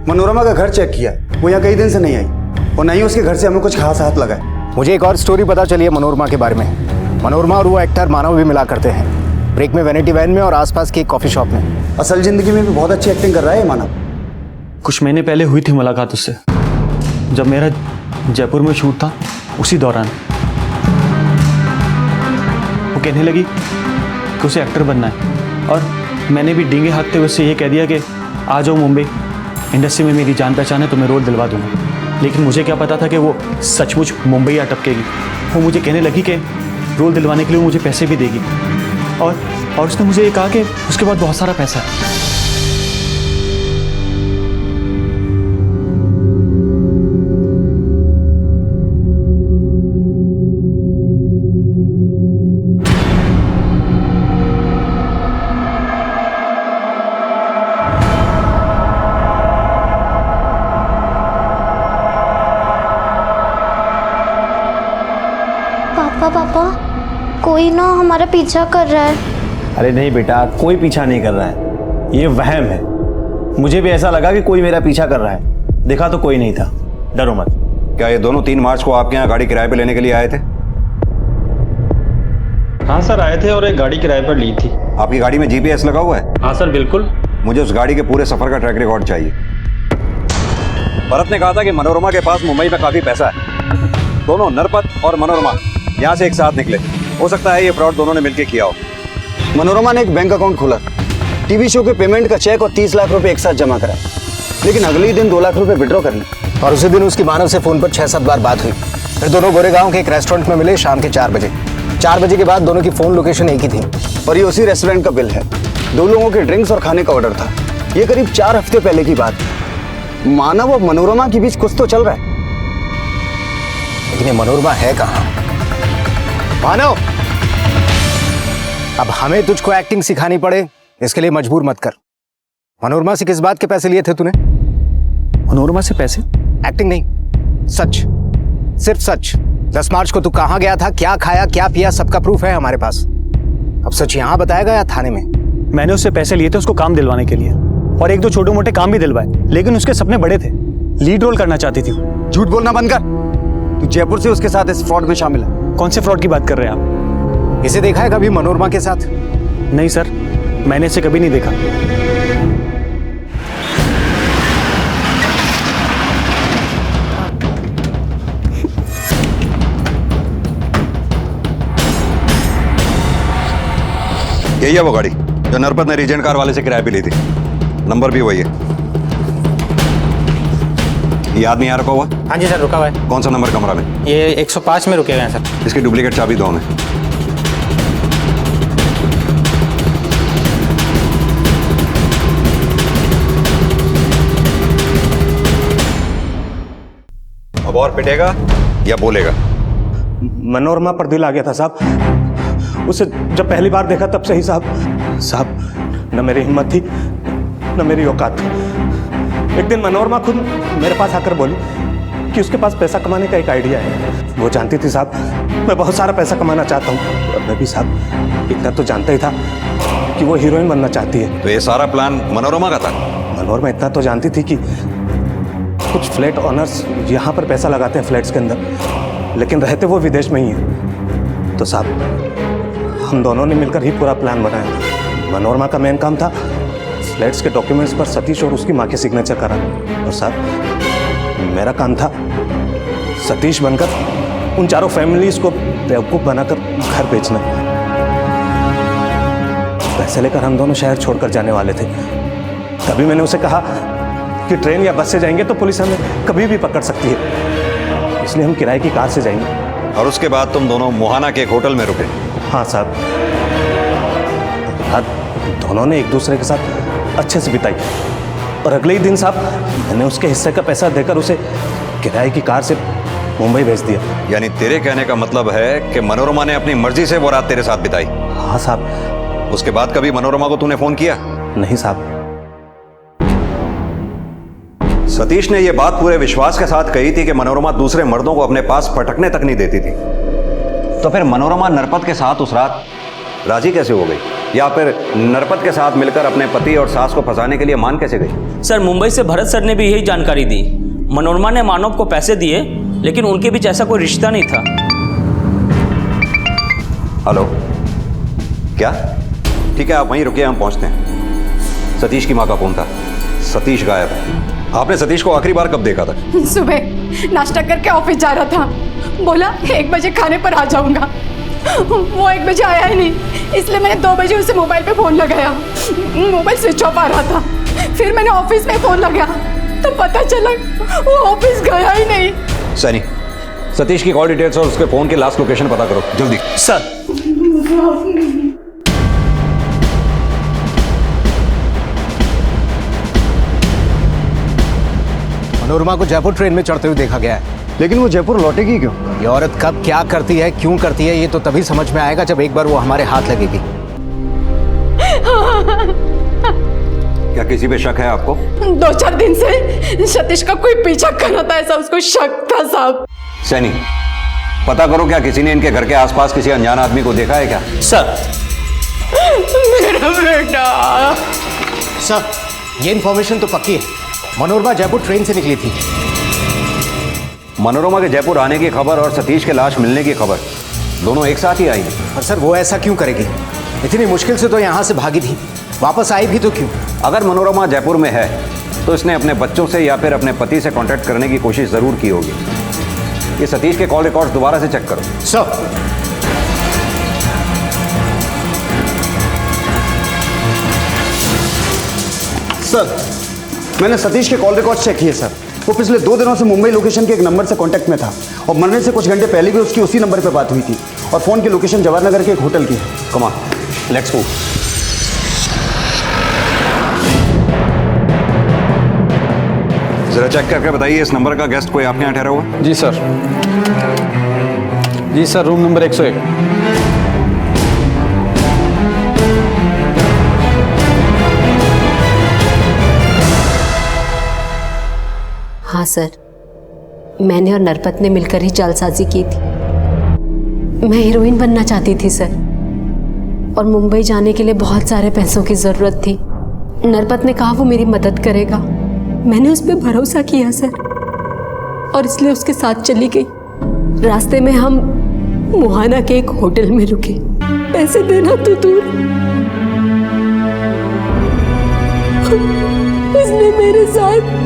S14: मनोरमा का घर चेक किया, वो यहाँ कई दिन से नहीं आई और नहीं उसके घर से हमें कुछ खास हाथ लगा है।
S10: मुझे एक और स्टोरी पता चली है मनोरमा के बारे में। मनोरमा और वो एक्टर मानव भी मिला करते हैं, ब्रेक में वैनिटी वैन में और आसपास की एक कॉफी शॉप में।
S14: असल जिंदगी में भी बहुत अच्छी एक्टिंग कर रहा है मानव।
S11: कुछ महीने पहले हुई थी मुलाकात उससे, जब मेरा जयपुर में शूट था, उसी दौरान वो कहने लगी कि उसे एक्टर बनना है और मैंने भी डींगे हाँकते हुए उससे ये कह दिया कि आ जाओ मुंबई, इंडस्ट्री में मेरी जान पहचान है तो मैं रोल दिलवा दूंगा। लेकिन मुझे क्या पता था कि वो सचमुच मुंबई आ टपकेगी। वो मुझे कहने लगी कि रोल दिलवाने के लिए वो मुझे पैसे भी देगी और उसने मुझे ये कहा कि उसके बाद बहुत सारा पैसा है।
S1: पापा, कोई ना हमारा पीछा कर रहा है।
S4: अरे नहीं बेटा, कोई पीछा नहीं कर रहा है, ये वहम है। मुझे भी ऐसा लगा कि कोई मेरा पीछा कर रहा है, देखा तो कोई नहीं था। डरो मत।
S9: क्या ये दोनों 3 मार्च को आपके यहाँ गाड़ी किराए पे लेने के लिए आए थे?
S11: हाँ सर, आए थे और एक गाड़ी किराए पर ली थी।
S9: आपकी गाड़ी में GPS लगा हुआ है?
S11: हाँ सर, बिल्कुल।
S9: मुझे उस गाड़ी के पूरे सफर का ट्रैक रिकॉर्ड चाहिए। भरत ने कहा था कि मनोरमा के पास मुंबई में काफी पैसा है। दोनों नरपत और मनोरमा यहाँ से एक साथ निकले। हो सकता है ये फ्रॉड दोनों ने मिलकर किया हो।
S14: मनोरमा ने एक बैंक अकाउंट खोला, टीवी शो के पेमेंट का चेक और 30 लाख रुपए एक साथ जमा करा, लेकिन अगले ही दिन 2 लाख रुपए विड्रॉ कर ली।
S10: और उसी दिन उसकी मानव से फोन पर 6-7 बार बात हुई। फिर दोनों गोरेगांव के एक रेस्टोरेंट में मिले शाम के 4 बजे। 4 बजे के बाद दोनों की फोन लोकेशन एक ही थी
S14: और ये उसी रेस्टोरेंट का बिल है। 2 लोगों के ड्रिंक्स और खाने का ऑर्डर था। ये करीब 4 हफ्ते पहले की बात। मानव और मनोरमा के बीच कुछ तो चल रहा है,
S10: लेकिन ये मनोरमा है कहाँ? मानव, अब हमें तुझको एक्टिंग सिखानी पड़े इसके लिए मजबूर मत कर। मनोरमा से किस बात के पैसे लिए थे तूने?
S7: मनोरमा से पैसे?
S10: एक्टिंग नहीं, सच, सिर्फ सच। 10 मार्च को तू कहाँ गया था, क्या खाया, क्या पिया, सबका प्रूफ है हमारे पास। अब सच यहाँ बताएगा या थाने में?
S7: मैंने उससे पैसे लिए थे उसको काम दिलवाने के लिए और 1-2 छोटे मोटे काम भी दिलवाए, लेकिन उसके सपने बड़े थे। लीड रोल करना चाहती थी।
S14: झूठ बोलना बंद कर। तू जयपुर से उसके साथ इस फ्रॉड में शामिल है।
S7: कौन से फ्रॉड की बात कर रहे हैं आप?
S10: इसे देखा है कभी मनोरमा के साथ?
S7: नहीं सर, मैंने इसे कभी नहीं देखा।
S9: यही है वो गाड़ी जो नरपत ने रीजेंट कार वाले से किराए पे ली थी। नंबर भी वही है। ये आदमी यहाँ रुका हुआ?
S17: हाँ जी सर, रुका हुआ है।
S9: कौन सा नंबर कमरा में?
S17: ये 105 में रुके हुए हैं सर।
S9: इसकी डुप्लीकेट चाबी दो हमें। अब और पिटेगा या बोलेगा?
S5: मनोरमा पर दिल आ गया था साहब, उसे जब पहली बार देखा तब से ही साहब न मेरी हिम्मत थी न मेरी औकात थी। एक दिन मनोरमा खुद मेरे पास आकर बोली कि उसके पास पैसा कमाने का एक आइडिया है। वो जानती थी साहब मैं बहुत सारा पैसा कमाना चाहता हूँ, और मैं भी साहब इतना तो जानता ही था कि वो हीरोइन बनना चाहती है।
S9: तो ये सारा प्लान मनोरमा का था?
S5: मनोरमा इतना तो जानती थी कि कुछ फ्लैट ऑनर्स यहाँ पर पैसा लगाते हैं फ्लैट्स के अंदर, लेकिन रहते वो विदेश में ही हैं। तो साहब हम दोनों ने मिलकर ही पूरा प्लान बनाया। मनोरमा का मेन काम था फ्लैट्स के डॉक्यूमेंट्स पर सतीश और उसकी माँ के सिग्नेचर कराना, और साहब मेरा काम था सतीश बनकर उन चारों फैमिलीज को बेवकूफ़ बनाकर घर बेचना। पैसे लेकर हम दोनों शहर छोड़कर जाने वाले थे। तभी मैंने उसे कहा कि ट्रेन या बस से जाएंगे तो पुलिस हमें कभी भी पकड़ सकती है, इसलिए हम किराए की कार से जाएंगे।
S9: और उसके बाद तुम दोनों मोहाना के एक होटल में रुके?
S5: हाँ साहब, रात दोनों ने एक दूसरे के साथ अच्छे से बिताई, और अगले ही दिन साहब मैंने उसके हिस्से का पैसा देकर उसे किराए की कार से मुंबई भेज दिया।
S9: यानी तेरे कहने का मतलब है कि मनोरमा ने अपनी मर्जी से वो रात तेरे साथ बिताई?
S5: हाँ साहब।
S9: उसके बाद कभी मनोरमा को तूने फोन किया?
S5: नहीं साहब।
S9: सतीश ने यह बात पूरे विश्वास के साथ कही थी कि मनोरमा दूसरे मर्दों को अपने पास पटकने तक नहीं देती थी। तो फिर मनोरमा नरपत के साथ उस रात राजी कैसे हो गई, या फिर नरपत के साथ मिलकर अपने पति और सास को फंसाने के लिए मान कैसे गई?
S18: सर, मुंबई से भरत सर ने भी यही जानकारी दी। मनोरमा ने मानव को पैसे दिए, लेकिन उनके बीच ऐसा कोई रिश्ता नहीं था।
S9: हेलो, क्या? ठीक है, आप वहीं रुकिए, हम पहुंचते हैं। सतीश की माँ का फोन था। सतीश गायब है। आपने सतीश को आखिरी बार कब देखा था?
S6: सुबह नाश्ता करके ऑफिस जा रहा था, बोला 1 बजे खाने पर आ जाऊंगा। वो 1 बजे आया ही नहीं, इसलिए मैंने 2 बजे उसे मोबाइल पे फोन लगाया। मोबाइल स्विच ऑफ आ रहा था। फिर मैंने ऑफिस में फोन लगाया तो पता चला वो ऑफिस गया ही नहीं।
S9: सैनी, सतीश की कॉल डिटेल्स और उसके फोन की लास्ट लोकेशन पता करो जल्दी।
S18: सर।
S10: मनोरमा को जयपुर ट्रेन में चढ़ते हुए देखा गया है।
S4: लेकिन वो जयपुर लौटेगी क्यों?
S10: ये औरत कब क्या करती है, क्यों करती है, ये तो तभी समझ में आएगा जब एक बार वो हमारे हाथ लगेगी।
S9: क्या किसी पे शक है आपको?
S6: 2-4 दिन से सतीश का कोई पीछा कर रहा था, ऐसा उसको शक था साहब।
S9: सैनी, पता करो क्या किसी ने इनके घर के आसपास किसी अनजान आदमी को देखा है क्या?
S18: सर।
S6: मेरा बेटा।
S10: सर, ये इन्फॉर्मेशन तो पक्की है। मनोरमा जयपुर ट्रेन से निकली थी।
S9: मनोरमा के जयपुर आने की खबर और सतीश के लाश मिलने की खबर दोनों एक साथ ही आई हैं।
S10: और सर, वो ऐसा क्यों करेगी? इतनी मुश्किल से तो यहाँ से भागी थी, वापस आई भी तो क्यों?
S9: अगर मनोरमा जयपुर में है तो इसने अपने बच्चों से या फिर अपने पति से कांटेक्ट करने की कोशिश जरूर की होगी। ये सतीश के कॉल रिकॉर्ड्स दोबारा से चेक करो।
S10: सर,
S19: सर, मैंने सतीश के कॉल रिकॉर्ड चेक किए सर। वो पिछले 2 दिनों से मुंबई लोकेशन के एक नंबर से कांटेक्ट में था, और मरने से कुछ घंटे पहले भी उसकी उसी नंबर पे बात हुई थी, और फोन की लोकेशन जवाहरनगर के एक होटल की है।
S9: Come on, let's move. जरा चेक करके बताइए, इस नंबर का गेस्ट कोई आपके यहाँ ठहरा हुआ?
S17: जी सर। जी सर, रूम नंबर 101।
S8: हाँ सर, मैंने और नरपत ने मिलकर ही जालसाजी की थी। मैं हीरोइन बनना चाहती थी सर, और मुंबई जाने के लिए बहुत सारे पैसों की ज़रूरत थी। नरपत ने कहा वो मेरी मदद करेगा। मैंने उस पर भरोसा किया सर, और इसलिए उसके साथ चली गई। रास्ते में हम मोहाना के एक होटल में रुके। पैसे देना तो दूर, उसने मेरे साथ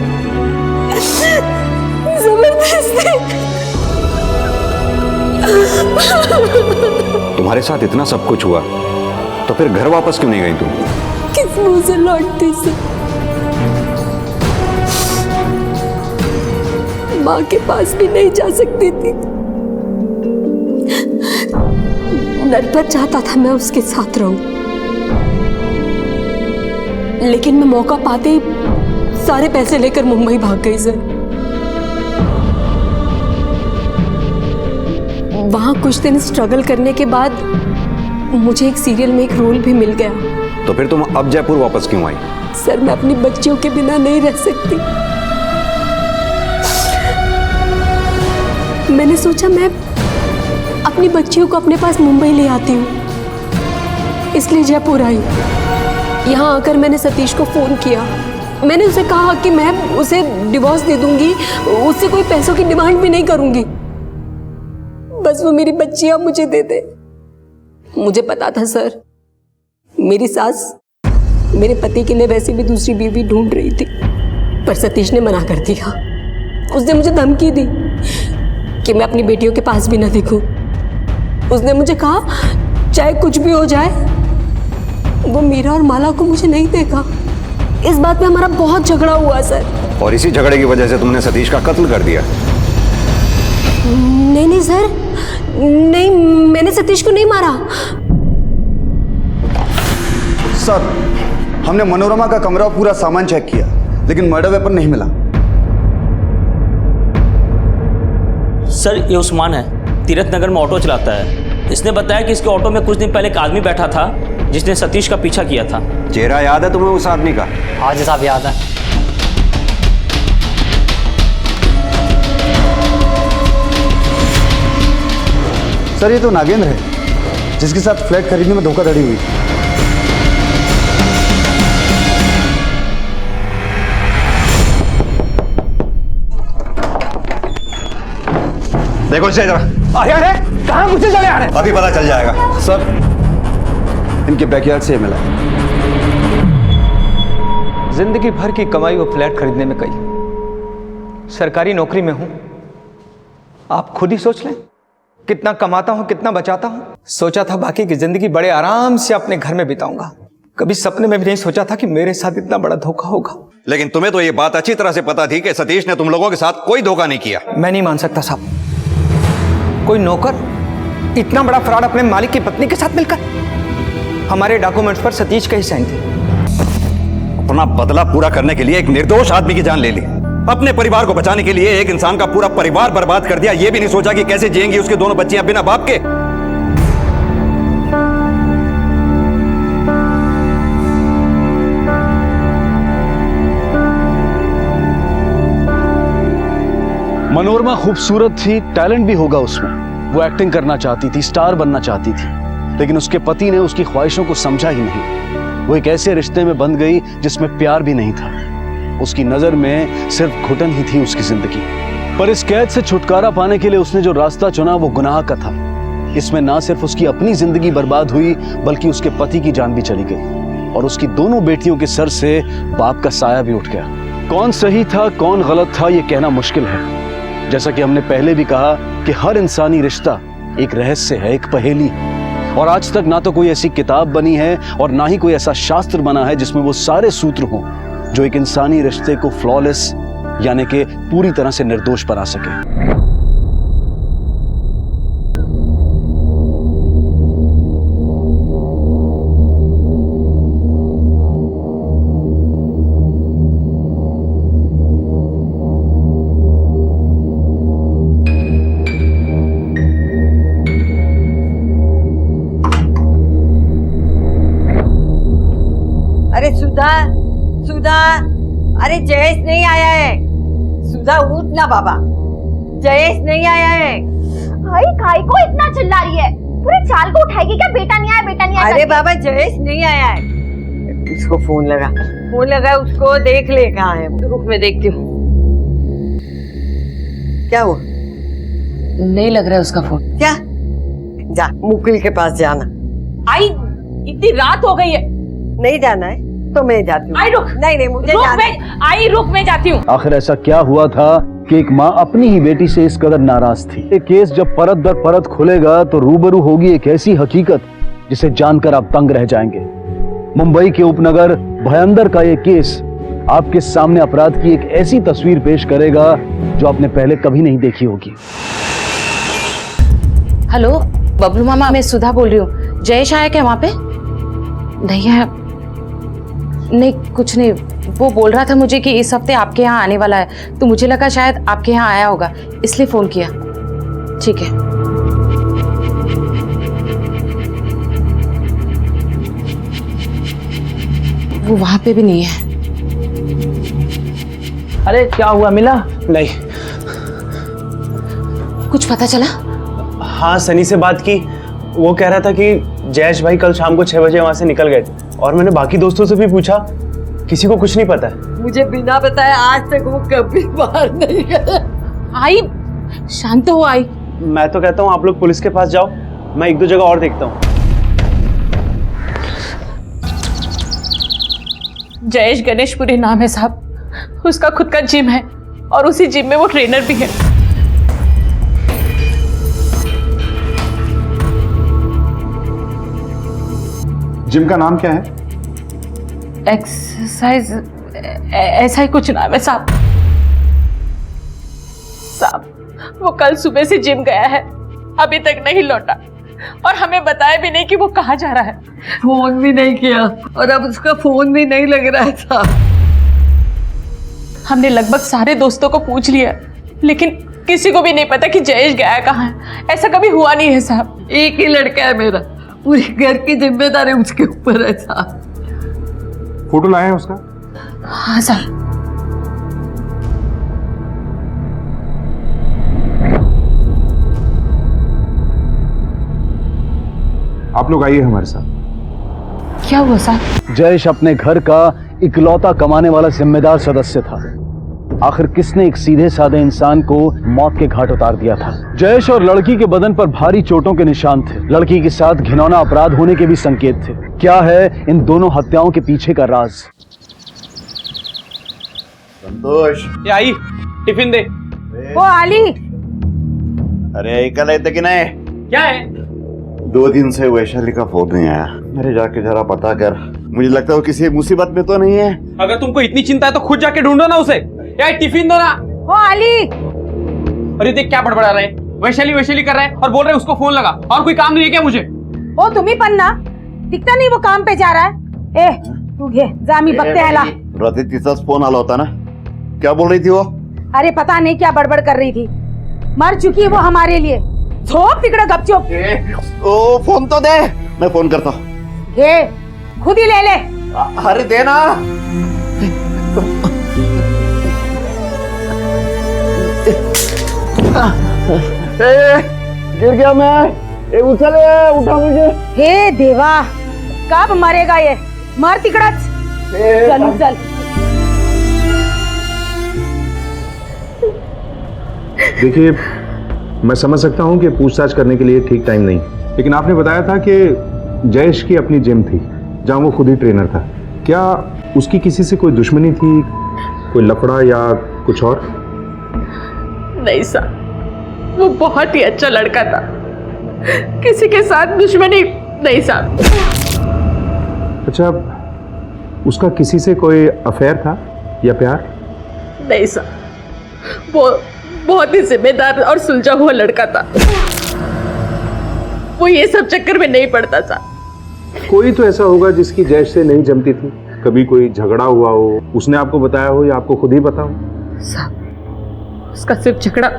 S8: जबरदस्ती।
S9: तुम्हारे साथ इतना सब कुछ हुआ तो फिर घर वापस क्यों नहीं गई तुम?
S8: किस मुंह से लौटती सर? माँ के पास भी नहीं जा सकती थी। नरपत चाहता था मैं उसके साथ रहूं, लेकिन मैं मौका पाते ही सारे पैसे लेकर मुंबई भाग गई सर। वहां कुछ दिन स्ट्रगल करने के बाद मुझे एक सीरियल में एक रोल भी मिल गया।
S9: तो फिर तुम अब जयपुर वापस क्यों आई?
S8: सर, मैं अपनी बच्चियों के बिना नहीं रह सकती। मैंने सोचा मैं अपनी बच्चियों को अपने पास मुंबई ले आती हूँ, इसलिए जयपुर आई। यहाँ आकर मैंने सतीश को फ़ोन किया। मैंने उसे कहा कि मैं उसे डिवोर्स दे दूंगी, उससे कोई पैसों की डिमांड भी नहीं करूंगी, बस वो मेरी बच्चियां मुझे दे दे। मुझे पता था सर, मेरी सास मेरे पति के लिए वैसे भी दूसरी बीवी ढूंढ रही थी, पर सतीश ने मना कर दिया। उसने मुझे धमकी दी कि मैं अपनी बेटियों के पास भी ना दिखूं। उसने मुझे कहा चाहे कुछ भी हो जाए, वो मीरा और माला को मुझे नहीं देगा। इस बात पे हमारा बहुत झगड़ा हुआ सर।
S9: और इसी झगड़े की वजह से तुमने सतीश का कत्ल कर दिया?
S8: नहीं सर, नहीं, मैंने सतीश को नहीं मारा।
S19: सर, हमने मनोरमा का कमरा और पूरा सामान चेक किया, लेकिन मर्डर वेपन नहीं मिला।
S18: सर, ये उस्मान है, तीरथ नगर में ऑटो चलाता है। इसने बताया कि इसके ऑटो में कुछ दिन पहले एक आदमी बैठा था जिसने सतीश का पीछा किया था।
S9: चेहरा याद है तुम्हें उस आदमी का?
S17: हाँ जी साहब, याद है।
S19: सर, ये तो नागेंद्र है जिसके साथ फ्लैट खरीदने में धोखाधड़ी हुई।
S9: देखो इसे जरा।
S14: अरे कहाँ मुझसे चले आ रहे?
S9: अभी पता चल जाएगा।
S19: सर, इनके बैकयार्ड से मिला।
S16: जिंदगी भर की कमाई वो फ्लैट खरीदने में गई। सरकारी नौकरी में हूं, आप खुद ही सोच लें कितना कमाता हूं, कितना बचाता हूं। सोचा था बाकी की जिंदगी बड़े आराम से अपने घर में बिताऊंगा। कभी सपने में भी नहीं सोचा था कि मेरे साथ इतना बड़ा धोखा होगा।
S9: लेकिन तुम्हें तो ये बात अच्छी तरह से पता थी कि सतीश ने तुम लोगों के साथ कोई धोखा नहीं किया।
S16: मैं नहीं मान सकता साहब, कोई नौकर इतना बड़ा फ्रॉड अपने मालिक की पत्नी के साथ मिलकर। हमारे डॉक्यूमेंट्स पर सतीश का ही साइन थे।
S9: अपना बदला पूरा करने के लिए एक निर्दोष आदमी की जान ले ली। अपने परिवार को बचाने के लिए एक इंसान का पूरा परिवार बर्बाद कर दिया। यह भी नहीं सोचा कि कैसे जिएंगी उसके दोनों बच्चियां बिना बाप के।
S7: मनोरमा खूबसूरत थी, टैलेंट भी होगा उसमें। वो एक्टिंग करना चाहती थी, स्टार बनना चाहती थी, लेकिन उसके पति ने उसकी ख्वाहिशों को समझा ही नहीं। वो एक ऐसे रिश्ते में बंध गई जिसमें प्यार भी नहीं था। उसकी नजर में सिर्फ घुटन ही थी उसकी जिंदगी। पर इस कैद से छुटकारा पाने के लिए उसने जो रास्ता चुना वो गुनाह का था। इसमें ना सिर्फ उसकी अपनी जिंदगी बर्बाद हुई, बल्कि उसके पति की जान भी चली गई और उसकी दोनों बेटियों के सर से बाप का साया भी उठ गया। कौन सही था कौन गलत था ये कहना मुश्किल है। जैसा कि हमने पहले भी कहा कि हर इंसानी रिश्ता एक रहस्य है, एक पहेली। और आज तक ना तो कोई ऐसी किताब बनी है और ना ही कोई ऐसा शास्त्र बना है जिसमें वो सारे सूत्र हों जो एक इंसानी रिश्ते को फ्लॉलेस यानी कि पूरी तरह से निर्दोष बना सके।
S20: सुधा, सुधा, अरे जयेश नहीं आया है। सुधा उठ ना बाबा, जयेश नहीं आया है।
S1: भाई काय को इतना चिल्ला रही है? पूरे चाल को उठाएगी क्या? बेटा नहीं आया, बेटा नहीं आया।
S20: अरे बाबा जयेश नहीं आया है। उसको फोन लगा उसको, देख ले कहाँ है। रुक मैं देखती हूँ। क्या हुआ?
S8: नहीं लग रहा है उसका फोन।
S20: क्या? जा मुकुल के पास जाना।
S8: आई, इतनी रात हो गई है।
S20: नहीं जाना है तो मैं जाती हूँ।
S8: आई रुक।
S20: नहीं मुझे जाना है।
S8: आई रुक, मैं जाती हूँ।
S7: आखिर ऐसा क्या हुआ था कि एक माँ अपनी ही बेटी से इस कदर नाराज थी? ये केस जब परत दर परत खुलेगा तो रूबरू होगी एक ऐसी हकीकत जिसे जानकर आप तंग रह जाएंगे। मुंबई के उपनगर भयंदर का ये केस आपके सामने अपराध की एक ऐसी तस्वीर पेश करेगा जो आपने पहले कभी नहीं देखी होगी।
S2: हेलो बबलू मामा, मैं सुधा बोल रही हूँ। जयेश आया क्या वहाँ पे? नहीं है, नहीं कुछ नहीं। वो बोल रहा था मुझे कि इस हफ्ते आपके यहाँ आने वाला है, तो मुझे लगा शायद आपके यहाँ आया होगा, इसलिए फोन किया। ठीक है। वो वहां पे भी नहीं है।
S11: अरे क्या हुआ, मिला? नहीं।
S2: कुछ पता चला?
S11: हाँ, सनी से बात की। वो कह रहा था कि जयेश भाई कल शाम को 6 बजे वहां से निकल गए थे, और मैंने बाकी दोस्तों से भी पूछा, किसी को कुछ नहीं पता है।
S20: मुझे बिना बताए आज तक वो कभी बाहर नहीं गए।
S2: आई, शांत हो आई।
S11: मैं तो कहता हूँ आप लोग पुलिस के पास जाओ, मैं 1-2 जगह और देखता हूँ।
S3: जयेश गणेशपुरी नाम है साहब, उसका खुद का जिम है और उसी जिम में वो ट्रेनर भी है।
S5: जिम का नाम क्या है?
S3: एक्सरसाइज ऐसा ही कुछ नाम है साहब। साहब वो कल सुबह से जिम गया है, अभी तक नहीं लौटा, और हमें बताया भी नहीं कि वो कहाँ जा रहा है।
S20: फोन भी नहीं किया और अब उसका फोन भी नहीं लग रहा था।
S3: हमने लगभग सारे दोस्तों को पूछ लिया, लेकिन किसी को भी नहीं पता कि जयेश गया कहाँ है। ऐसा कभी हुआ नहीं है साहब।
S20: एक ही लड़का है मेरा, पूरी घर की जिम्मेदारी उसके ऊपर है साहब।
S5: फोटो लाए हैं उसका?
S3: हाँ साहब।
S5: आप लोग आइए हमारे साथ।
S3: क्या हुआ साहब?
S7: जयेश अपने घर का इकलौता कमाने वाला जिम्मेदार सदस्य था। आखिर किसने एक सीधे साधे इंसान को मौत के घाट उतार दिया था? जयेश और लड़की के बदन पर भारी चोटों के निशान थे। लड़की के साथ घिनौना अपराध होने के भी संकेत थे। क्या है इन दोनों हत्याओं के पीछे का राज?
S19: संतोष,
S11: ये आई, टिफिन दे।
S12: ओ आली,
S19: अरे कल आए थे कि नहीं?
S11: क्या है?
S19: 2 दिन से वैशाली का फोन नहीं आया। अरे जाके जरा पता कर, मुझे लगता है वो किसी मुसीबत में तो नहीं है।
S11: अगर तुमको इतनी चिंता है तो खुद जाके ढूंढो ना उसे। यार टिफिन दो ना।
S12: ओ आली,
S11: अरे देख क्या बड़बड़ा रहे, वैशाली वैशाली कर रहे हैं और बोल रहे उसको फोन लगा। और कोई काम नहीं है क्या मुझे?
S12: ओ तुम ही पन्ना, दिखता नहीं वो काम पे जा रहा है। ए तू घे जामी बत्ते हला।
S19: रात्री तिचाच फोन आला होता ना, क्या बोल रही थी वो?
S12: अरे पता नहीं क्या बड़बड़ कर रही थी। मर चुकी है वो हमारे लिए। झोंक तिकड़ा गपचुप।
S19: ओ फोन तो दे, मैं फोन करता हूँ।
S12: घे खुद ही ले ले।
S19: अरे देना। गिर गया मैं, उछल उठा मुझे।
S12: हे देवा, कब मरेगा ये? मर तिकड़ा। चल चल।
S5: देखिए, मैं समझ सकता हूँ कि पूछताछ करने के लिए ठीक टाइम नहीं, लेकिन आपने बताया था कि जयेश की अपनी जिम थी जहाँ वो खुद ही ट्रेनर था। क्या उसकी किसी से कोई दुश्मनी थी, कोई लफड़ा या कुछ और?
S3: नहीं साहब, वो बहुत ही अच्छा लड़का था, किसी के साथ दुश्मनी नहीं साहब।
S5: अच्छा, उसका किसी से कोई अफेयर था या प्यार?
S3: नहीं साहब, वो बहुत ही जिम्मेदार और सुलझा हुआ लड़का था। वो ये सब चक्कर में नहीं पड़ता था।
S5: कोई तो ऐसा होगा जिसकी जयेश से नहीं जमती थी, कभी कोई झगड़ा हुआ हो, उसने आपको बताया हो या आपको खुद ही पता हो?
S3: साहब, उसका सिर्फ झगड़ा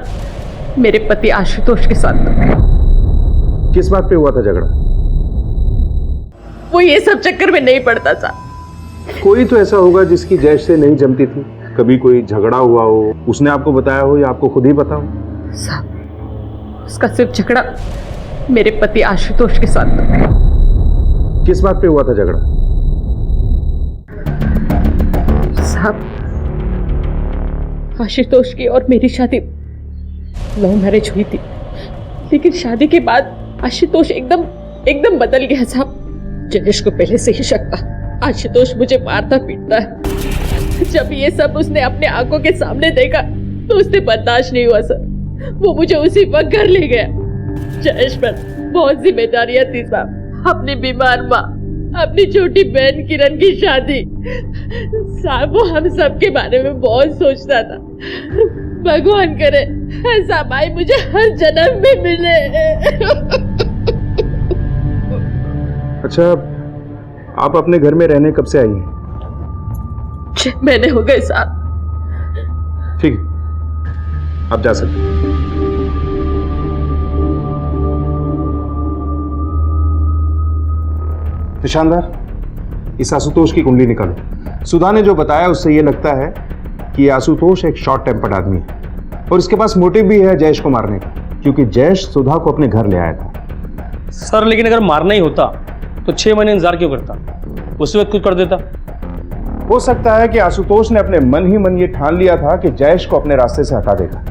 S3: मेरे पति आशुतोष के साथ था।
S5: किस बात पे हुआ था झगड़ा?
S3: वो ये सब चक्कर में नहीं पड़ता था।
S5: कोई तो ऐसा होगा जिसकी जयेश से नहीं जमती थी, कभी कोई झगड़ा हुआ हो, उसने आपको बताया हो या आपको खुद ही पता हो?
S3: साहब, उसका सिर्फ झगड़ा मेरे पति आशुतोष के साथ था।
S5: किस बात पे हुआ था झगड़ा?
S3: साहब, आशुतोष की और मेरी शादी लव मैरिज हुई थी, लेकिन शादी के बाद आशुतोष एकदम बदल गया साहब। जयेश को पहले से ही शक था आशुतोष मुझे मारता पीटता है। जब ये सब उसने अपने आंखों के सामने देखा तो उससे बर्दाश्त नहीं हुआ सर। वो मुझे उसी वक्त घर ले गया। जयेश पर बहुत जिम्मेदारियां थी साहब, अपनी बीमार माँ, अपनी छोटी बहन किरण की शादी। साहब, वो हम सब के बारे में बहुत सोचता था। भगवान करे ऐसा भाई मुझे हर जन्म में मिले।
S5: अच्छा, आप अपने घर में रहने कब से आई हैं?
S3: 6 महीने हो गए साहब।
S5: ठीक है, आप जा सकते हैं। निशानदार,
S21: इस आशुतोष की कुंडली निकालो। सुधा ने जो बताया उससे ये लगता है कि ये आशुतोष एक शॉर्ट टेम्पर्ड आदमी है और इसके पास मोटिव भी है जयेश को मारने का, क्योंकि जयेश सुधा को अपने घर ले आया था।
S18: सर लेकिन अगर मारना ही होता तो 6 महीने इंतजार क्यों करता, उसी वक्त कुछ कर देता।
S21: हो सकता है कि आशुतोष ने अपने मन ही मन ये ठान लिया था कि जयेश को अपने रास्ते से हटा देगा।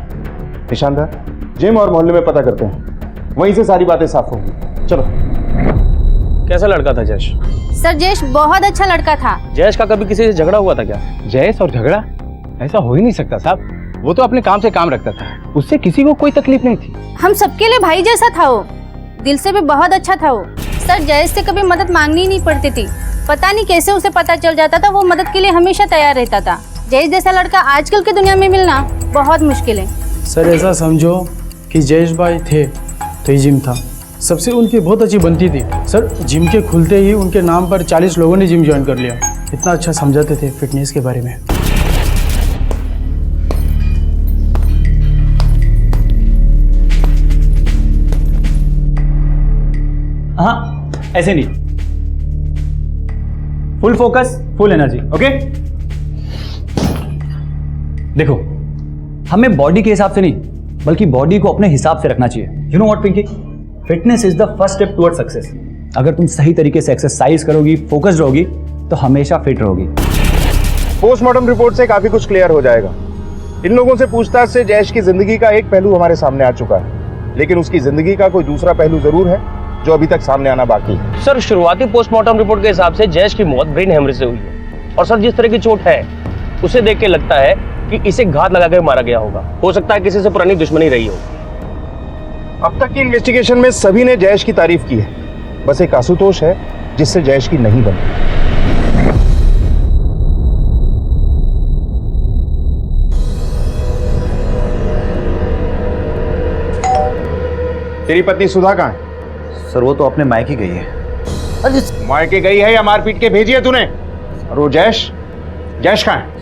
S21: निशानदार, जिम और मोहल्ले में पता करते हैं, वहीं से सारी बातें साफ होंगी। चलो।
S18: कैसा लड़का था जयेश?
S22: सर जयेश बहुत अच्छा लड़का था।
S18: जयेश का कभी किसी से झगड़ा हुआ था क्या?
S23: जयेश और झगड़ा ऐसा हो ही नहीं सकता साहब, वो तो अपने काम से काम रखता था, उससे किसी को कोई तकलीफ नहीं थी।
S22: हम सबके लिए भाई जैसा था वो, दिल से भी बहुत अच्छा था वो। सर जयेश से कभी मदद मांगनी ही नहीं पड़ती थी, पता नहीं कैसे उसे पता चल जाता था, वो मदद के लिए हमेशा तैयार रहता था। जयेश जैसा लड़का आजकल की दुनिया में मिलना बहुत मुश्किल है।
S24: सर ऐसा समझो कि जयेश भाई थे तो ये जिम था, सबसे उनकी बहुत अच्छी बनती थी। सर जिम के खुलते ही उनके नाम पर 40 लोगों ने जिम ज्वाइन कर लिया, इतना अच्छा समझाते थे फिटनेस के बारे में।
S11: हाँ ऐसे नहीं, full focus full energy. Okay देखो, हमें बॉडी के हिसाब से नहीं बल्कि बॉडी को अपने हिसाब से रखना चाहिए। You know what Pinky, fitness is the first step toward success. अगर तुम सही तरीके से एक्सरसाइज करोगी, फोकस्ड रहोगी तो हमेशा फिट रहोगी।
S21: पोस्टमार्टम रिपोर्ट से काफी कुछ क्लियर हो जाएगा। इन लोगों से पूछताछ से जयेश की जिंदगी का एक पहलू हमारे सामने आ चुका है, लेकिन उसकी जिंदगी का कोई दूसरा पहलू जरूर है जो अभी तक सामने आना बाकी है।
S18: सर शुरुआती पोस्टमार्टम रिपोर्ट के हिसाब से जयेश की मौत ब्रेन हेमरेज से हुई है, और सर जिस तरह की चोट है उसे देख के लगता है कि इसे घात लगाकर मारा गया होगा। हो सकता है किसी से पुरानी दुश्मनी रही हो।
S21: अब तक की इन्वेस्टिगेशन में सभी ने जयेश की तारीफ की है, बस एक आशुतोष है जिससे जयेश की नहीं बनी। तेरी पत्नी सुधा कहाँ है?
S7: सर वो तो अपने मायके गई है।
S21: मायके गई है या मारपीट के भेजी है तूने? और वो जयेश, जयेश कहाँ है?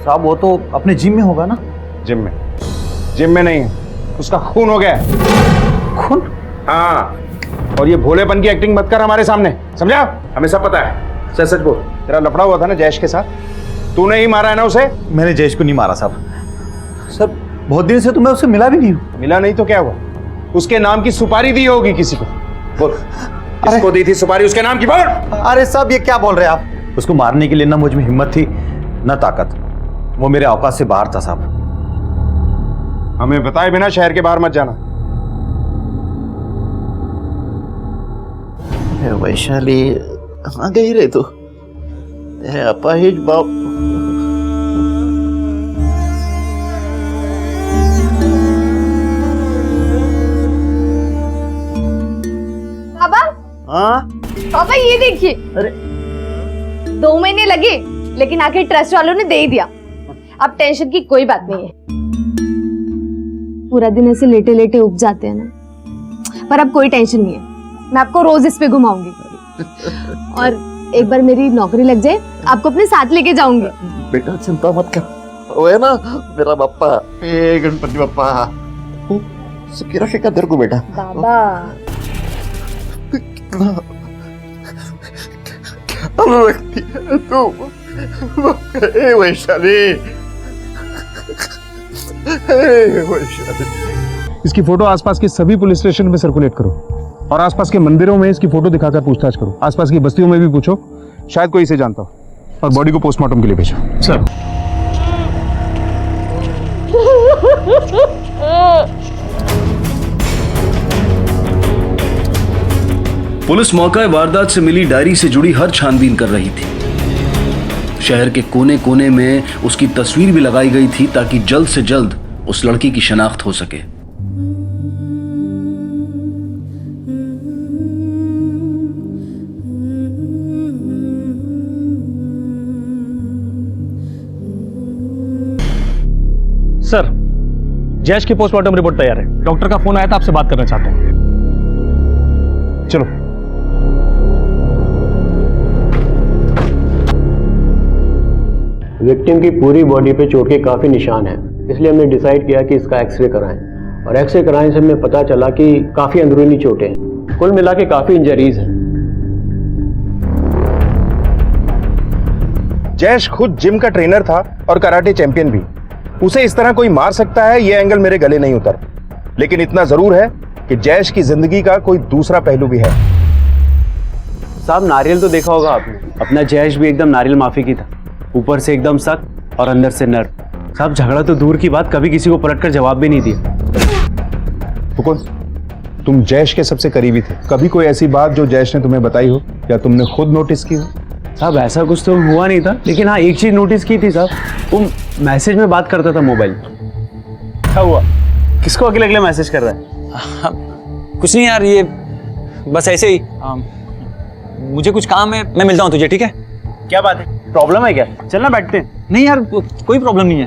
S7: साहब वो तो अपने जिम में होगा ना।
S21: जिम में? जिम में नहीं है, उसका खून हो गया है।
S7: खून?
S21: हाँ, और ये भोलेपन की एक्टिंग मत कर हमारे सामने, समझा? हमें सब पता है। सच सच बोल, तेरा लफड़ा हुआ था ना जयेश के साथ, तूने ही मारा है ना उसे?
S7: मैंने जयेश को नहीं मारा साहब। सर बहुत दिन से तो मैं उससे मिला भी नहीं हूँ।
S21: मिला नहीं तो क्या हुआ? उसके नाम की सुपारी दी होगी किसी को। बोल, किसको दी थी सुपारी उसके नाम की? बोल।
S7: अरे साहब ये क्या बोल रहे हैं आप? उसको मारने के लिए ना मुझ में हिम्मत थी ना ताकत, वो मेरे औकात से बाहर था साहब।
S21: हमें बताए बिना शहर के बाहर मत जाना।
S25: वैशाली कहाँ गई रे तू? तेरे अपाहिज बाप।
S12: पापा,
S25: हाँ
S12: पापा ये देखिए।
S25: अरे
S12: 2 महीने लगे लेकिन आखिर ट्रस्ट वालों ने दे ही दिया। अब टेंशन की कोई बात नहीं है। पूरा दिन ऐसे लेटे लेटे उब जाते हैं ना, पर अब कोई टेंशन नहीं है। मैं आपको रोज इस पे घुमाऊंगी और एक बार मेरी नौकरी लग जाए आपको अपने साथ लेके जाऊंगी।
S25: बेटा चिंता मत कर, वो है ना मेरा बाप्पा, ए गणपति बाप्पा, सुखी रखेगा तेरे को बेटा।
S12: बाबा
S25: व्यक्ति है तू। ए वैशाली,
S21: इसकी फोटो आसपास के सभी पुलिस स्टेशन में सर्कुलेट करो और आसपास के मंदिरों में इसकी फोटो दिखाकर पूछताछ करो। आसपास की बस्तियों में भी पूछो, शायद कोई इसे जानता हो, और बॉडी को पोस्टमार्टम के लिए भेजो। सर
S7: पुलिस मौका वारदात से मिली डायरी से जुड़ी हर छानबीन कर रही थी। शहर के कोने कोने में उसकी तस्वीर भी लगाई गई थी ताकि जल्द से जल्द उस लड़की की शनाख्त हो सके।
S18: सर जयेश की पोस्टमार्टम रिपोर्ट तैयार है। डॉक्टर का फोन आया था, आपसे बात करना चाहते हैं।
S21: चलो।
S26: विक्टिम की पूरी बॉडी पे चोट के काफ़ी निशान हैं, इसलिए हमने डिसाइड किया कि इसका एक्सरे कराएं, और एक्सरे कराने से हमें पता चला कि काफ़ी अंदरूनी चोटें हैं। कुल मिला के काफ़ी इंजरीज हैं।
S21: जयेश खुद जिम का ट्रेनर था और कराटे चैंपियन भी। उसे इस तरह कोई मार सकता है, यह एंगल मेरे गले नहीं उतर। लेकिन इतना जरूर है कि जयेश की जिंदगी का कोई दूसरा पहलू भी है।
S11: साहब नारियल तो देखा होगा आपने, अपना जयेश भी एकदम नारियल माफी की था, ऊपर से एकदम सख्त और अंदर से नर्म। साहब झगड़ा तो दूर की बात, कभी किसी को पलटकर जवाब भी नहीं दिया।
S21: मुकुंद, तुम जयेश के सबसे करीबी थे, कभी कोई ऐसी बात जो जयेश ने तुम्हें बताई हो या तुमने खुद नोटिस की हो?
S11: साहब ऐसा कुछ तो हुआ नहीं था, लेकिन हाँ एक चीज नोटिस की थी साहब, वो मैसेज में बात करता था मोबाइल। क्या हुआ, किसको अकेले अकेले मैसेज कर रहा है?
S4: कुछ नहीं यार, ये बस ऐसे ही। मुझे कुछ काम है, मैं मिलता हूँ तुझे, ठीक है?
S11: क्या बात है, प्रॉब्लम है क्या? चलना बैठते हैं।
S4: नहीं यार, कोई प्रॉब्लम नहीं है।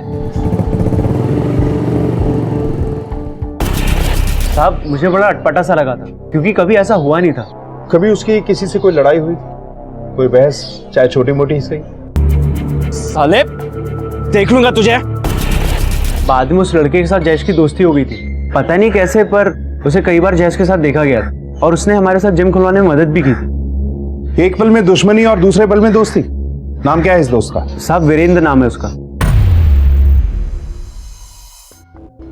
S11: साहब मुझे बड़ा अटपटा सा लगा था, क्योंकि कभी ऐसा हुआ नहीं था।
S21: कभी उसकी किसी से कोई लड़ाई हुई थी, कोई बहस, चाहे छोटी मोटी से?
S4: साले देख लूंगा तुझे।
S11: बाद में उस लड़के के साथ जयेश की दोस्ती हो गई थी, पता नहीं कैसे, पर उसे कई बार जयेश के साथ देखा गया था और उसने हमारे साथ जिम खुलवाने में मदद भी की थी।
S21: एक पल में दुश्मनी और दूसरे पल में दोस्ती। नाम क्या है इस दोस्त का?
S11: साहब वीरेंद्र नाम है उसका।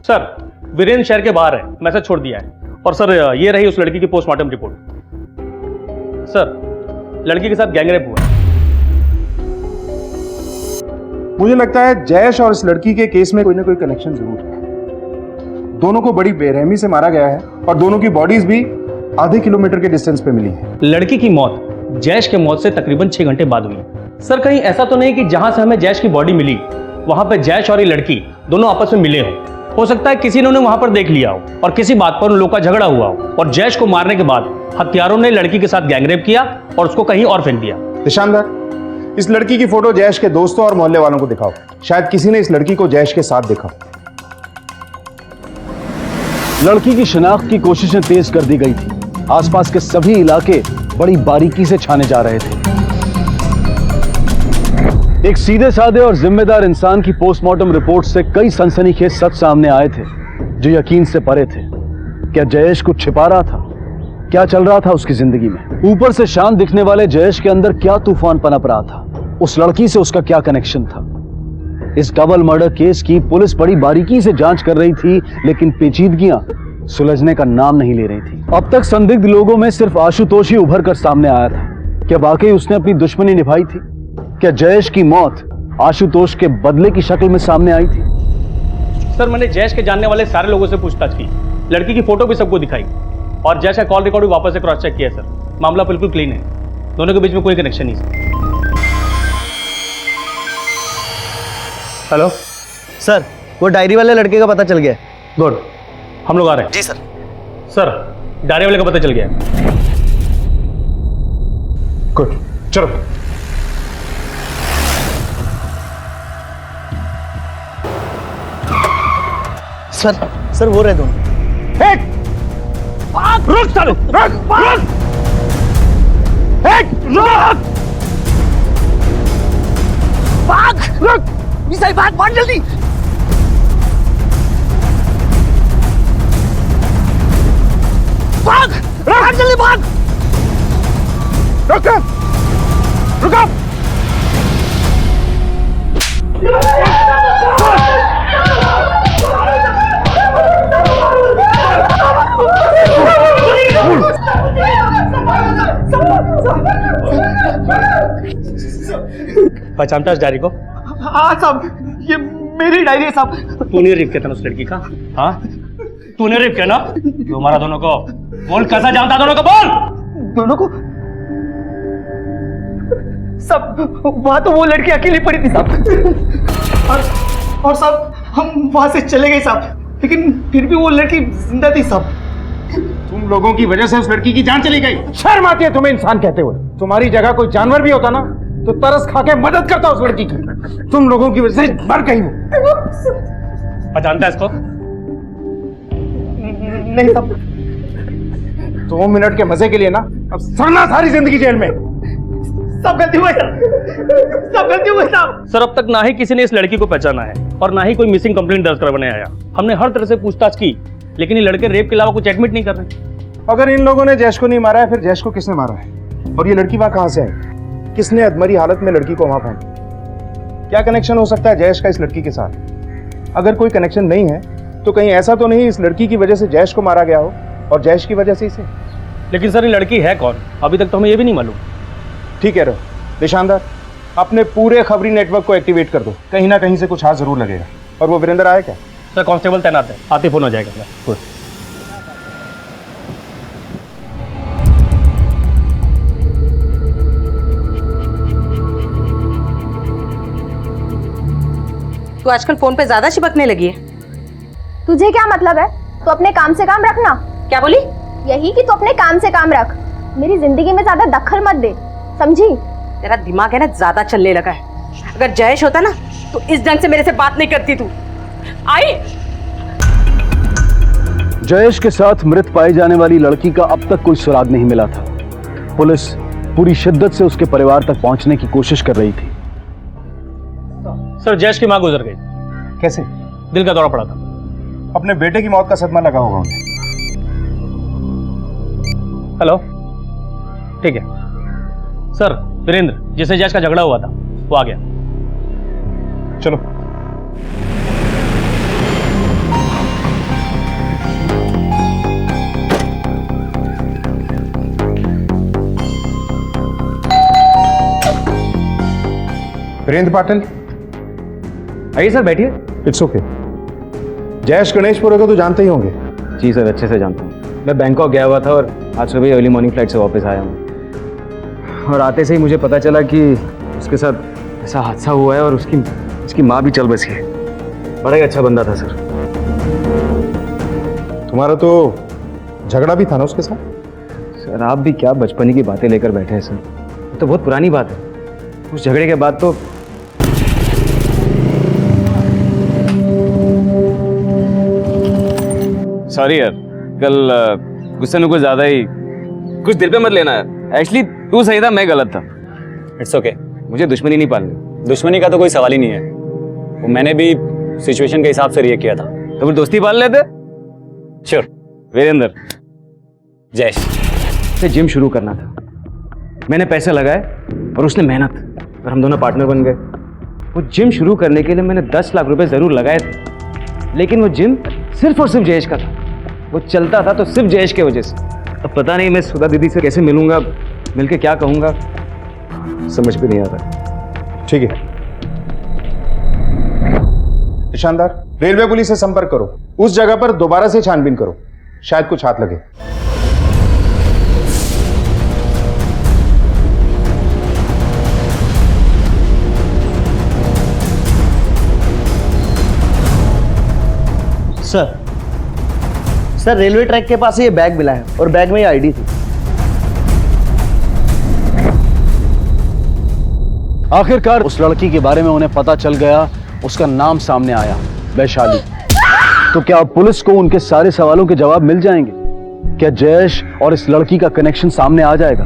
S18: सर वीरेंद्र शहर के बाहर है, मैसेज छोड़ दिया है। और सर ये रही उस लड़की की पोस्टमार्टम रिपोर्ट। सर लड़की के साथ गैंगरेप हुआ है।
S21: मुझे लगता है जयेश और इस लड़की के केस में कोई ना कोई कनेक्शन जरूर है। दोनों को बड़ी बेरहमी से मारा गया है और दोनों की बॉडीज भी आधे किलोमीटर के डिस्टेंस पे मिली है।
S18: लड़की की मौत जयेश के मौत से तकरीबन 6 घंटे बाद हुई। सर कहीं ऐसा तो नहीं कि जहां से हमें जयेश की बॉडी मिली वहां पे जयेश और ये लड़की दोनों आपस में मिले हो सकता है किसी ने उन्हें वहां पर देख लिया हो और किसी बात पर उन लोगों का झगड़ा हुआ हो और जयेश को मारने के बाद हत्यारों ने लड़की के साथ गैंगरेप किया और उसको कहीं और फेंक दिया।
S21: निशानदार, इस लड़की की फोटो जयेश के दोस्तों और मोहल्ले वालों को दिखाओ, शायद किसी ने इस लड़की को जयेश के साथ देखा।
S7: लड़की की शिनाख्त की कोशिशें तेज कर दी गई थी। आसपास के सभी इलाके बड़ी बारीकी से छाने जा रहे थे। एक सीधे साधे और जिम्मेदार इंसान की पोस्टमार्टम रिपोर्ट से कई सनसनीखेज सच सामने आए थे जो यकीन से परे थे। क्या जयेश कुछ छिपा रहा था? क्या चल रहा था उसकी जिंदगी में? ऊपर से शांत दिखने वाले जयेश के अंदर क्या तूफान पनप रहा था? उस लड़की से उसका क्या कनेक्शन था? इस डबल मर्डर केस की पुलिस बड़ी बारीकी से जांच कर रही थी, लेकिन पेचीदगियां सुलझने का नाम नहीं ले रही थी। अब तक संदिग्ध लोगों में सिर्फ आशुतोष ही उभर कर सामने आया था। क्या वाकई उसने अपनी दुश्मनी निभाई थी? क्या जयेश की मौत आशुतोष के बदले की शक्ल में सामने आई थी?
S18: सर मैंने जयेश के जानने वाले सारे लोगों से पूछताछ की, लड़की की फोटो भी सबको दिखाई और जयेश का कॉल रिकॉर्ड भी वापस से क्रॉस चेक किया सर। मामला बिल्कुल क्लीन है, दोनों के बीच में कोई कनेक्शन नहीं सर।
S4: हेलो
S6: सर, वो डायरी वाले लड़के का पता चल गया।
S18: गुड, हम लोग आ रहे हैं।
S6: जी सर।
S18: सर डायरी वाले का पता चल गया।
S21: गुड, चलो।
S6: सर वो रहे दोनों।
S18: रुक साले, रुक, रुक, रुक,
S6: भाग, रुक, मिसाइल भाग, भाग जल्दी। भाग, भाग जल्दी भाग।
S21: रुक, रुको।
S18: पहचानता है इस डायरी को?
S6: हाँ साहब, ये मेरी डायरी है साहब।
S18: तूने रेप किया था उस लड़की का? हाँ तूने रेप किया ना? क्यों मारा दोनों को? बोल, कैसा जानता दोनों को? बोल।
S6: दोनों को सब, वहां तो वो लड़की अकेली पड़ी थी साहब। और साहब हम वहां से चले गए साहब, लेकिन फिर भी वो लड़की जिंदा थी साहब।
S21: तुम लोगों की वजह से उस लड़की की जान चली गई। शर्म आती है तुम्हें इंसान कहते हुए? तुम्हारी जगह कोई जानवर भी होता ना तो तरस खा के मदद करता उस लड़की की। तुम लोगों की वजह से मर गई हो।
S18: पहचानता है इसको?
S6: नहीं साहब।
S21: 2 मिनट के मजे के लिए ना अब सड़ना सारी जिंदगी जेल में।
S6: सब गलती हुई सर, सब गलती हुई साहब।
S18: सर अब तक ना ही किसी ने इस लड़की को पहचाना है और ना ही कोई मिसिंग कंप्लेंट दर्ज करवाने आया। हमने हर तरह से पूछताछ की, लेकिन ये लड़के रेप के अलावा कुछ एडमिट नहीं कर रहे।
S21: अगर इन लोगों ने जयेश को नहीं मारा है, फिर जयेश को किसने मारा है? और ये लड़की वहां कहां से आई? किसने अधमरी हालत में लड़की को वहां फेंका? क्या कनेक्शन हो सकता है जयेश का इस लड़की के साथ? अगर कोई कनेक्शन नहीं है तो कहीं ऐसा तो नहीं इस लड़की की वजह से जयेश को मारा गया हो और जयेश की वजह से इसे?
S18: लेकिन सर ये लड़की है कौन, अभी तक तो हमें ये भी नहीं मालूम।
S21: ठीक है निशानदार, अपने पूरे खबरी नेटवर्क को एक्टिवेट कर दो, कहीं ना कहीं से कुछ हाथ जरूर लगेगा। और वो वीरेंद्र आया क्या?
S18: सर कांस्टेबल तैनात है, आते फोन हो जाएगा। गुड।
S8: तू आजकल फोन पे ज्यादा चिपकने लगी है।
S12: तुझे क्या मतलब है? तो अपने काम से काम रखना।
S8: क्या बोली?
S12: यही कि तू अपने काम से काम रख, मेरी जिंदगी में ज्यादा दखल मत दे, समझी?
S8: तेरा दिमाग है ना ज्यादा चलने लगा है। अगर जयेश होता ना तो इस ढंग से मेरे से बात नहीं करती तू। आई
S7: जयेश के साथ मृत पाई जाने वाली लड़की का अब तक कोई सुराग नहीं मिला था। पुलिस पूरी शिद्दत से उसके परिवार तक पहुंचने की कोशिश कर रही थी।
S18: सर जयेश की मां गुजर गई।
S21: कैसे?
S18: दिल का दौरा पड़ा था।
S21: अपने बेटे की मौत का सदमा लगा होगा उन्हें।
S18: हेलो, ठीक है सर। वीरेंद्र जिससे जयेश का झगड़ा हुआ था वो आ गया।
S21: चलो। वीरेंद्र पाटिल,
S23: आइए सर बैठिए।
S21: It's okay. जयेश गणेशपुरा को तो जानते ही होंगे।
S23: जी सर, अच्छे से जानता हूँ। मैं बैंकॉक गया हुआ था और आज सुबह अर्ली मॉर्निंग फ्लाइट से वापस आया हूँ। और आते से ही मुझे पता चला कि उसके साथ ऐसा हादसा हुआ है और उसकी माँ भी चल बसी है। बड़ा ही अच्छा बंदा था सर।
S21: तुम्हारा तो झगड़ा भी था ना उसके साथ?
S23: सर आप भी क्या बचपन की बातें लेकर बैठे हैं सर, ये तो बहुत पुरानी बात है। उस झगड़े के बाद तो
S11: सॉरी यार, कल गुस्से में कुछ ज्यादा ही, कुछ दिल पे मत लेना है। एक्चुअली तू सही था, मैं गलत था। It's okay. मुझे दुश्मनी नहीं पालनी। दुश्मनी का तो कोई सवाल ही नहीं है। वो मैंने भी सिचुएशन के हिसाब से रिएक्ट किया था। तो फिर दोस्ती पाल लेते। श्योर। वीरेंद्र, जयेश
S23: से जिम शुरू करना था। मैंने पैसे लगाए और उसने मेहनत, और हम दोनों पार्टनर बन गए। वो जिम शुरू करने के लिए मैंने 10 लाख रुपए जरूर लगाए थे, लेकिन वो जिम सिर्फ और सिर्फ जयेश का था। वो चलता था तो सिर्फ जयेश के वजह से। अब पता नहीं मैं सुधा दीदी से कैसे मिलूंगा, मिलके क्या कहूंगा, समझ भी नहीं आ रहा।
S21: ठीक है ईशानदार, रेलवे पुलिस से संपर्क करो, उस जगह पर दोबारा से छानबीन करो, शायद कुछ हाथ लगे।
S6: सर रेलवे ट्रैक के पास ये बैग मिला है और बैग में ये आईडी थी।
S7: आखिरकार उस लड़की के बारे में उन्हें पता चल गया, उसका नाम सामने आया, वैशाली। तो क्या अब पुलिस को उनके सारे सवालों के जवाब मिल जाएंगे? क्या जयेश और इस लड़की का कनेक्शन सामने आ जाएगा?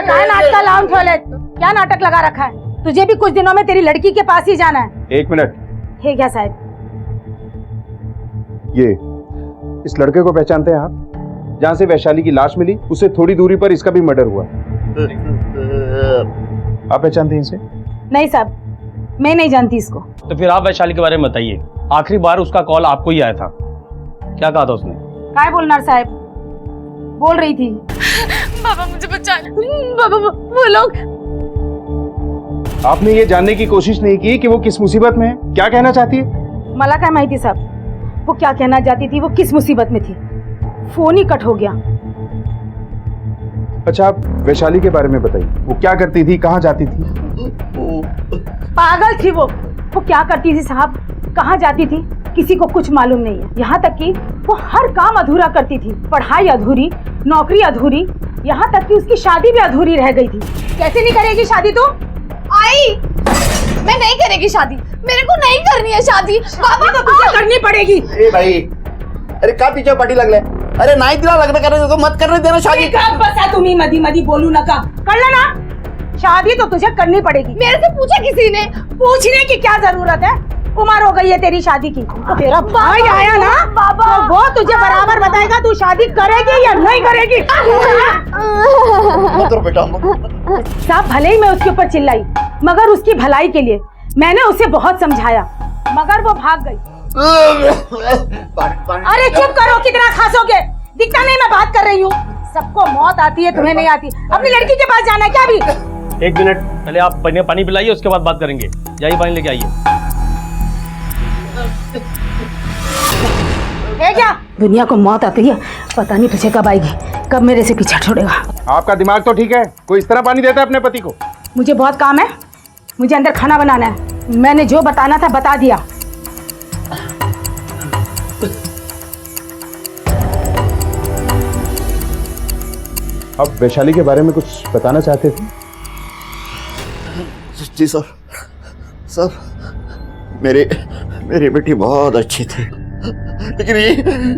S22: काय नाटक लावून ठेवले? क्या नाटक लगा रखा है? तुझे भी कुछ दिनों में तेरी लड़की के पास ही जाना है।
S21: 1 मिनट।
S22: हे क्या साहब?
S21: ये इस लड़के को पहचानते हैं आप? जहां से वैशाली की लाश मिली उससे थोड़ी दूरी पर इसका भी मर्डर हुआ। आप पहचानते हैं इसे?
S22: नहीं साहब, मैं नहीं जानती इसको।
S18: तो फिर आप वैशाली के बारे में बताइए। आखिरी बार उसका कॉल आपको ही आया था, क्या कहा था उसने?
S22: काय बोलना साहब, बोल रही थी
S12: बाबा मुझे बचाना, बाबा वो लोग।
S21: आपने ये जानने की कोशिश नहीं की कि वो किस मुसीबत में है, क्या कहना चाहती है?
S22: मला काय माहिती साहब, वो क्या कहना चाहती थी, वो किस मुसीबत में थी। फोन ही कट हो गया।
S21: अच्छा आप वैशाली के बारे में बताइए, वो क्या करती थी, कहाँ जाती थी?
S22: पागल थी वो क्या करती थी साहब, कहाँ जाती थी, किसी को कुछ मालूम नहीं है। यहाँ तक कि वो हर काम अधूरा करती थी, पढ़ाई अधूरी, नौकरी अधूरी, यहाँ तक कि उसकी शादी भी अधूरी रह गई थी। कैसे नहीं करेगी शादी तू?
S12: आई, मैं नहीं करेगी शादी, मेरे को नहीं करनी है शादी।
S22: शादी तो तुझे करनी पड़ेगी।
S6: अरे भाई, अरे का पीछे पाठी लागले? अरे नाही तिला लग्न करायचं, मत करने देना शादी।
S22: बसा तुम्ही मधी मधी बोलू नका, कळलं ना? शादी तो तुझे करनी पड़ेगी।
S12: मेरे से पूछा किसी ने?
S22: पूछने की क्या जरूरत है?
S10: उम्र हो गई है तेरी शादी की। तो तेरा भाई आया ना बाबा, तो वो तुझे बराबर बताएगा तू शादी करेगी या नहीं करेगी।
S25: बेटा
S10: साहब भले ही मैं उसके ऊपर चिल्लाई, मगर उसकी भलाई के लिए मैंने उसे बहुत समझाया, मगर वो भाग गई। अरे चुप करो, कितना खासोगे? दिखता नहीं मैं बात कर रही हूँ। सबको मौत आती है, तुम्हें नहीं आती। अपनी लड़की के पास जाना है क्या अभी?
S18: 1 मिनट, पहले आप पानी पिलाइए, उसके बाद बात करेंगे। जाइए पानी लेके आइए।
S10: क्या दुनिया को मौत आती है, पता नहीं तुझे कब आएगी, कब मेरे से पीछा छोड़ेगा।
S21: आपका दिमाग तो ठीक है, कोई इस तरह पानी देता है अपने पति को?
S10: मुझे बहुत काम है, मुझे अंदर खाना बनाना है। मैंने जो बताना था बता दिया।
S21: आप वैशाली के बारे में कुछ बताना चाहते थे?
S25: जी सर, मेरी बेटी बहुत अच्छी थी, लेकिन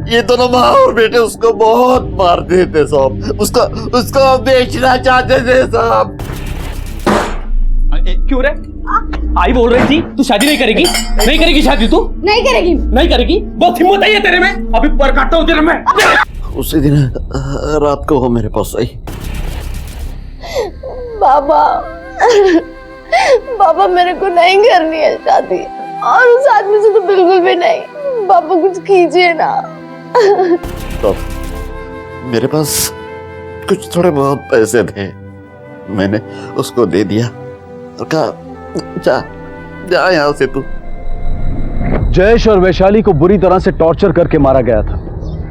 S25: ये दोनों माँ और बेटे उसको बहुत मारते थे साहब। उसको बेचना चाहते थे साहब।
S18: क्यों रे? आई बोल रही थी तू शादी नहीं करेगी, नहीं करेगी शादी, तू
S12: नहीं करेगी।
S18: बहुत हिम्मत है तेरे में, अभी पर काटता हूँ तेरे में।
S25: उसी दिन रात को वो मेरे पास आई।
S12: बाबा मेरे को नहीं करनी है शादी, और उस आदमी से तो बिल्कुल भी नहीं। बाबा कुछ कीजिए ना।
S25: तो मेरे पास कुछ थोड़े बहुत पैसे थे, मैंने उसको दे दिया और कहा जा यहाँ से तू।
S7: जयेश और वैशाली को बुरी तरह से टॉर्चर करके मारा गया था।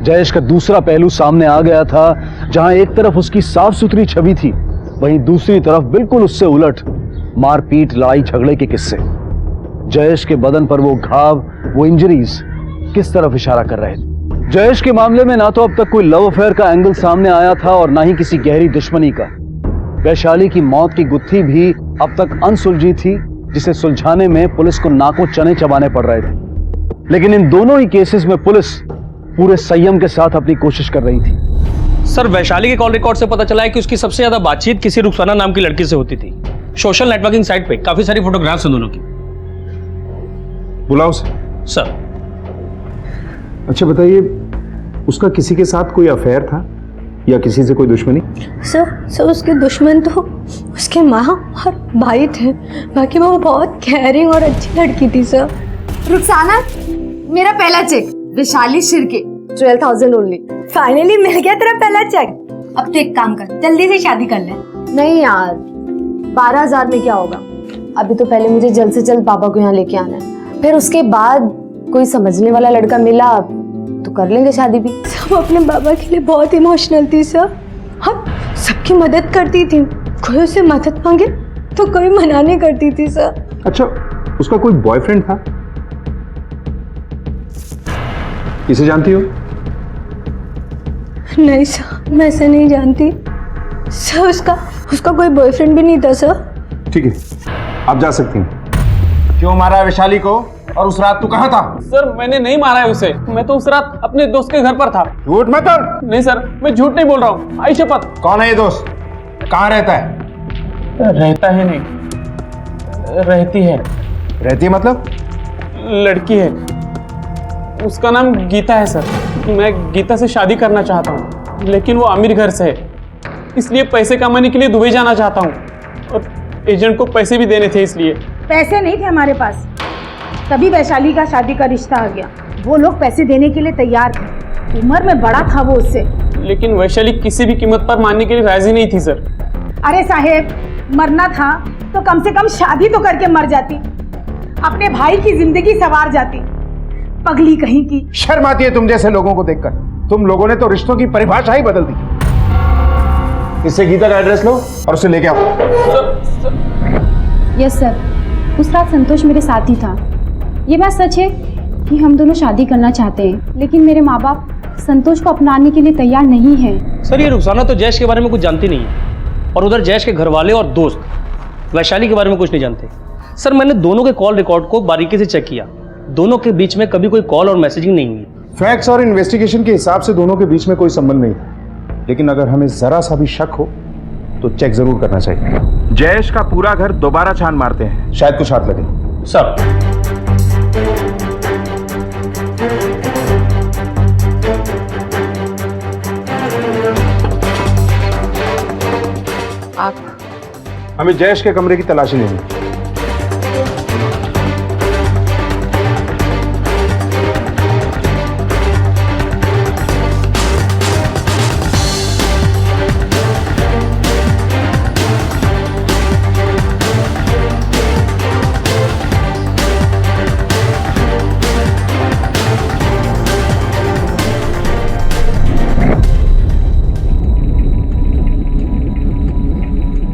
S7: जयेश का दूसरा पहलू सामने आ गया था, जहां एक तरफ उसकी साफ सुथरी छवि थी, वहीं दूसरी तरफ बिल्कुल उससे उलट मारपीट, लड़ाई झगड़े के किस्से। जयेश के बदन पर वो घाव, वो इंजरीज किस तरफ इशारा कर रहे थे? जयेश के मामले में ना तो अब तक कोई लव अफेयर का एंगल सामने आया था और ना ही किसी गहरी दुश्मनी का। वैशाली की मौत की गुत्थी भी अब तक अनसुलझी थी, जिसे सुलझाने में पुलिस को नाकों चने चबाने पड़ रहे थे। लेकिन इन दोनों ही केसेस में पुलिस पूरे संयम के साथ अपनी कोशिश कर रही थी।
S18: सर, वैशाली के कॉल रिकॉर्ड से पता चला है कि उसकी सबसे ज्यादा बातचीत किसी रुखसाना नाम की लड़की से होती थी। सोशल नेटवर्किंग साइट पे काफी सारी फोटोग्राफ्स हैं दोनों की।
S21: बुलाओ
S18: सर।
S21: अच्छा बताइए, उसका किसी के साथ कोई अफेयर था या किसी से कोई दुश्मनी?
S1: सर उसके दुश्मन तो उसके माँ और भाई थे, बाकी वो बहुत केयरिंग और अच्छी लड़की थी सर।
S12: रुखसाना, मेरा पहला cheque Vaishali Shirke 12,000 only.
S1: Finally मिल गया तेरा पहला चेक।
S12: अब तो एक काम कर, जल्दी से शादी कर ले।
S1: नहीं यार, 12,000 में क्या होगा? अभी तो पहले मुझे जल्द से जल्द पापा को यहाँ लेके आना है, फिर उसके बाद कोई समझने वाला लड़का मिला तो कर लेंगे शादी भी। सब अपने बाबा के लिए बहुत इमोशनल थी सर, हम सबकी मदद करती थी। कोई उससे मदद मांगे तो कोई मना नहीं करती थी सर।
S21: अच्छा, उसका कोई बॉयफ्रेंड था? इसे जानती हो?
S1: नहीं सर, मैं इसे नहीं जानती सर। उसका कोई बॉयफ्रेंड भी नहीं था सर।
S21: ठीक है, आप जा सकती हैं। क्यों मारा वैशाली को? और उस रात तू कहाँ था?
S13: सर, मैंने नहीं मारा है उसे, मैं तो उस रात अपने दोस्त के घर पर था।
S21: झूठ मत बोल।
S13: नहीं सर, मैं झूठ नहीं बोल रहा हूँ, आई शपथ।
S21: कौन है ये दोस्त? कहाँ रहता है?
S13: रहता है नहीं, रहती है।
S21: रहती है मतलब?
S13: लड़की है, उसका नाम गीता है सर। मैं गीता से शादी करना चाहता हूँ, लेकिन वो अमीर घर से है, इसलिए पैसे कमाने के लिए दुबई जाना चाहता हूँ, और एजेंट को पैसे भी देने थे इसलिए।
S10: पैसे नहीं थे हमारे पास, तभी वैशाली का शादी का रिश्ता आ गया। वो लोग पैसे देने के लिए तैयार थे, उम्र में बड़ा था वो उससे।
S13: लेकिन वैशाली किसी भी कीमत पर मानने के लिए राजी नहीं थी सर।
S10: अरे साहेब, मरना था तो कम से कम शादी तो करके मर जाती, अपने भाई की जिंदगी संवार जाती। पगली कहीं की।
S21: शर्म आती है तुम जैसे लोगों को देखकर। तुम लोगों ने तो रिश्तों की परिभाषा ही बदल दी। इससे गीता का एड्रेस लो और उसे लेके आओ।
S22: यस सर, उस रात संतोष मेरे साथ ही था। ये बात सच है कि हम दोनों शादी करना चाहते हैं, लेकिन मेरे माँ बाप संतोष को अपनाने के लिए तैयार नहीं है।
S18: सर, ये रुखसाना तो जयेश के बारे में कुछ जानती नहीं है, और उधर जयेश के घर वाले और दोस्त वैशाली के बारे में कुछ नहीं जानते। सर, मैंने दोनों के कॉल रिकॉर्ड को बारीकी से चेक किया, दोनों के बीच में कभी कोई कॉल और मैसेजिंग नहीं हुई।
S21: फैक्ट्स और इन्वेस्टिगेशन के हिसाब से दोनों के बीच में कोई संबंध नहीं था, लेकिन अगर हमें जरा सा भी शक हो तो चेक जरूर करना चाहिए। जयेश का पूरा घर दोबारा छान मारते हैं, शायद कुछ हाथ लगे।
S18: सर,
S21: हमें जयेश के कमरे की तलाशी लेनी है।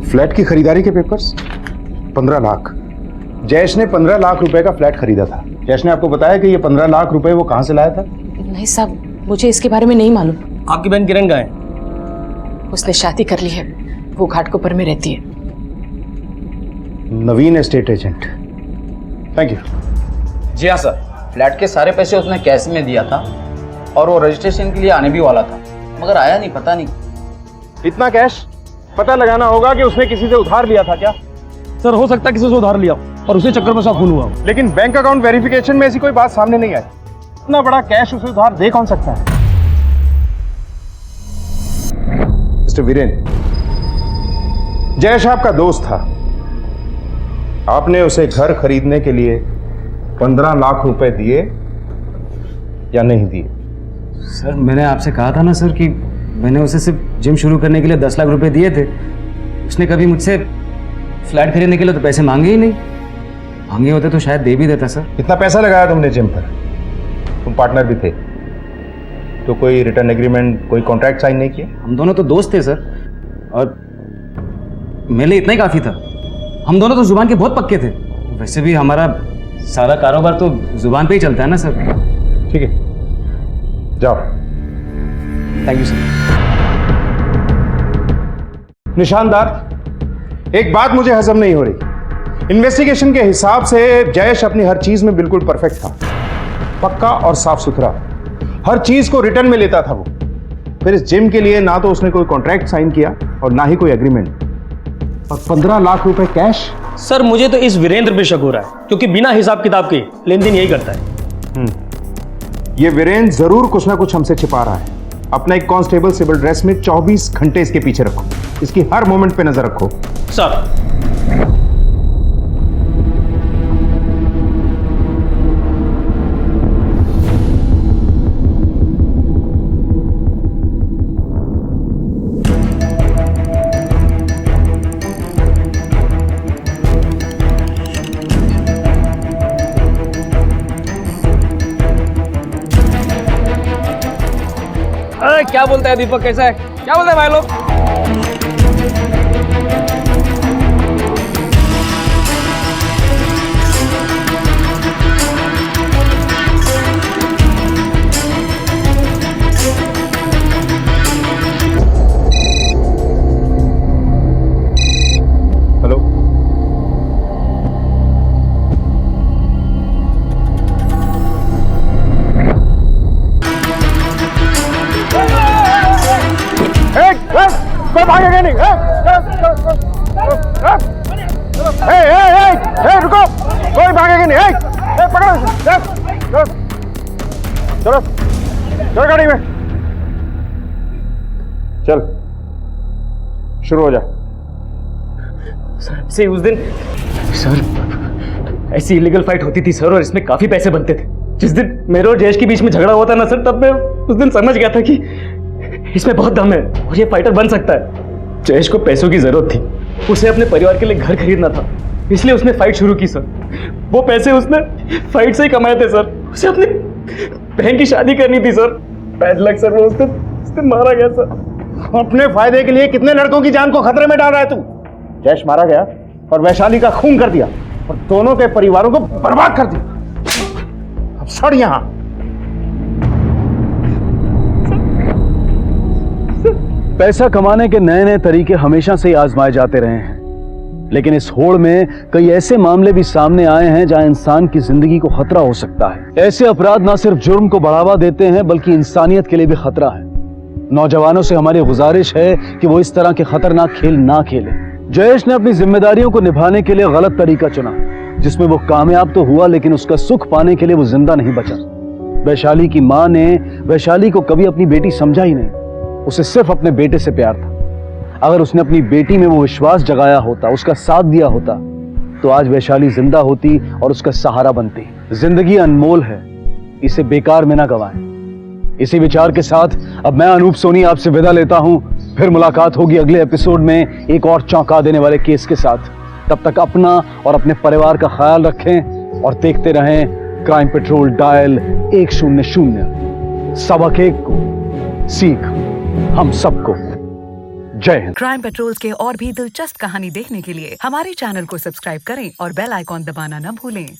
S21: फ्लैट की खरीदारी के पेपर्स 15 लाख। जयेश ने 15 लाख रुपए का फ्लैट खरीदा था। जयेश ने आपको बताया कि ये 15 लाख रुपए वो कहां से लाया था?
S2: नहीं साहब, मुझे इसके बारे में नहीं मालूम।
S23: आपकी बहन किरण कहाँ है?
S2: उसने शादी कर ली है, वो घाटकोपर में रहती है।
S21: नवीन एस्टेट एजेंट, थैंक यू।
S9: जी हाँ सर, फ्लैट के सारे पैसे उसने कैश में दिया था और वो रजिस्ट्रेशन के लिए आने भी वाला था, मगर आया नहीं, पता नहीं।
S21: इतना कैश? पता लगाना होगा कि उसने किसी से उधार लिया था क्या?
S23: सर हो सकता है किसी से उधार लिया और उसे चक्कर में सा खून हुआ।
S21: लेकिन बैंक अकाउंट वेरिफिकेशन में ऐसी कोई बात सामने नहीं आई। इतना बड़ा कैश उसे उधार दे कौन सकता है? मिस्टर वीरेंद्र, जयेश आपका दोस्त था। आपने उसे घर खरीदने के लिए 15 लाख रुपए दिए या नहीं दिए?
S23: सर मैंने आपसे कहा था ना सर कि मैंने उसे सिर्फ जिम शुरू करने के लिए 10 लाख रुपए दिए थे। उसने कभी मुझसे फ्लैट खरीदने के लिए तो पैसे मांगे ही नहीं। मांगे होते तो शायद दे भी देता सर।
S21: इतना पैसा लगाया तुमने जिम पर, तुम पार्टनर भी थे, तो कोई रिटर्न एग्रीमेंट, कोई कॉन्ट्रैक्ट साइन नहीं किया?
S23: हम दोनों तो दोस्त थे सर, और मेरे लिए इतना ही काफी था। हम दोनों तो जुबान के बहुत पक्के थे। वैसे भी हमारा सारा कारोबार तो जुबान पे ही चलता है ना सर।
S21: ठीक है, जाओ।
S23: Thank you sir.
S21: निशानदार, एक बात मुझे हजम नहीं हो रही। इन्वेस्टिगेशन के हिसाब से जयेश अपनी हर चीज में बिल्कुल परफेक्ट था, पक्का और साफ सुथरा। हर चीज को रिटर्न में लेता था वो। फिर इस जिम के लिए ना तो उसने कोई कॉन्ट्रैक्ट साइन किया और ना ही कोई एग्रीमेंट, और 15 लाख रुपए कैश।
S23: सर मुझे तो इस वीरेंद्र पे शक हो रहा है, क्योंकि बिना हिसाब किताब के लेन देन यही करता है।
S21: ये वीरेंद्र जरूर कुछ ना कुछ हमसे छिपा रहा है। अपना एक कांस्टेबल सिविल ड्रेस में 24 घंटे इसके पीछे रखो, इसकी हर मोमेंट पे नजर रखो।
S23: सर
S9: क्या बोलता है दीपक, कैसा है? क्या बोलते हैं भाई लोग?
S21: हेलो, कोई भागेगा नहीं। रुको, कोई भागेगा नहीं। पकड़ो, चलो चलो गाड़ी में चल, शुरू हो जा।
S23: सर से उस दिन सर ऐसी इलीगल फाइट होती थी सर, और इसमें काफी पैसे बनते थे। जिस दिन मेरे और जयेश के बीच में झगड़ा हुआ था ना सर, तब मैं उस दिन समझ गया था कि इसमें बहुत दम है और ये फाइटर बन सकता है। जयेश को पैसों की जरूरत थी, उसे अपने परिवार के लिए घर खरीदना था, इसलिए उसने फाइट शुरू की सर। वो पैसे उसने फाइट से ही कमाए थे सर। उसे अपनी बहन की शादी करनी थी सर। बैड लक सर, वो उसने मारा गया सर।
S21: अपने फायदे के लिए कितने लड़कों की जान को खतरे में डाल रहा है तू? जयेश मारा गया और वैशाली का खून कर दिया और दोनों के परिवारों को बर्बाद कर दिया। अब सड़ यहां।
S7: पैसा कमाने के नए नए तरीके हमेशा से ही आजमाए जाते रहे हैं, लेकिन इस होड़ में कई ऐसे मामले भी सामने आए हैं जहां इंसान की जिंदगी को खतरा हो सकता है। ऐसे अपराध न सिर्फ जुर्म को बढ़ावा देते हैं बल्कि इंसानियत के लिए भी खतरा है। नौजवानों से हमारी गुजारिश है कि वो इस तरह के खतरनाक खेल ना खेलें। जयेश ने अपनी जिम्मेदारियों को निभाने के लिए गलत तरीका चुना, जिसमें वो कामयाब तो हुआ लेकिन उसका सुख पाने के लिए वो जिंदा नहीं बचा। वैशाली की मां ने वैशाली को कभी अपनी बेटी समझा ही नहीं, उसे सिर्फ अपने बेटे से प्यार था। अगर उसने अपनी बेटी में वो विश्वास जगाया होता, उसका साथ दिया होता, तो आज वैशाली जिंदा होती और उसका सहारा बनती। जिंदगी अनमोल है, इसे बेकार में ना गवाएं। इसी विचार के साथ अब मैं अनूप सोनी आपसे विदा लेता हूं। फिर मुलाकात होगी अगले एपिसोड में एक और चौंका देने वाले केस के साथ। तब तक अपना और अपने परिवार का ख्याल रखें और देखते रहें क्राइम पेट्रोल डायल 100। सबक एक को सीख हम सबको। जय हिंद।
S14: क्राइम पेट्रोल के और भी दिलचस्प कहानी देखने के लिए हमारे चैनल को सब्सक्राइब करें और बेल आइकॉन दबाना न भूलें।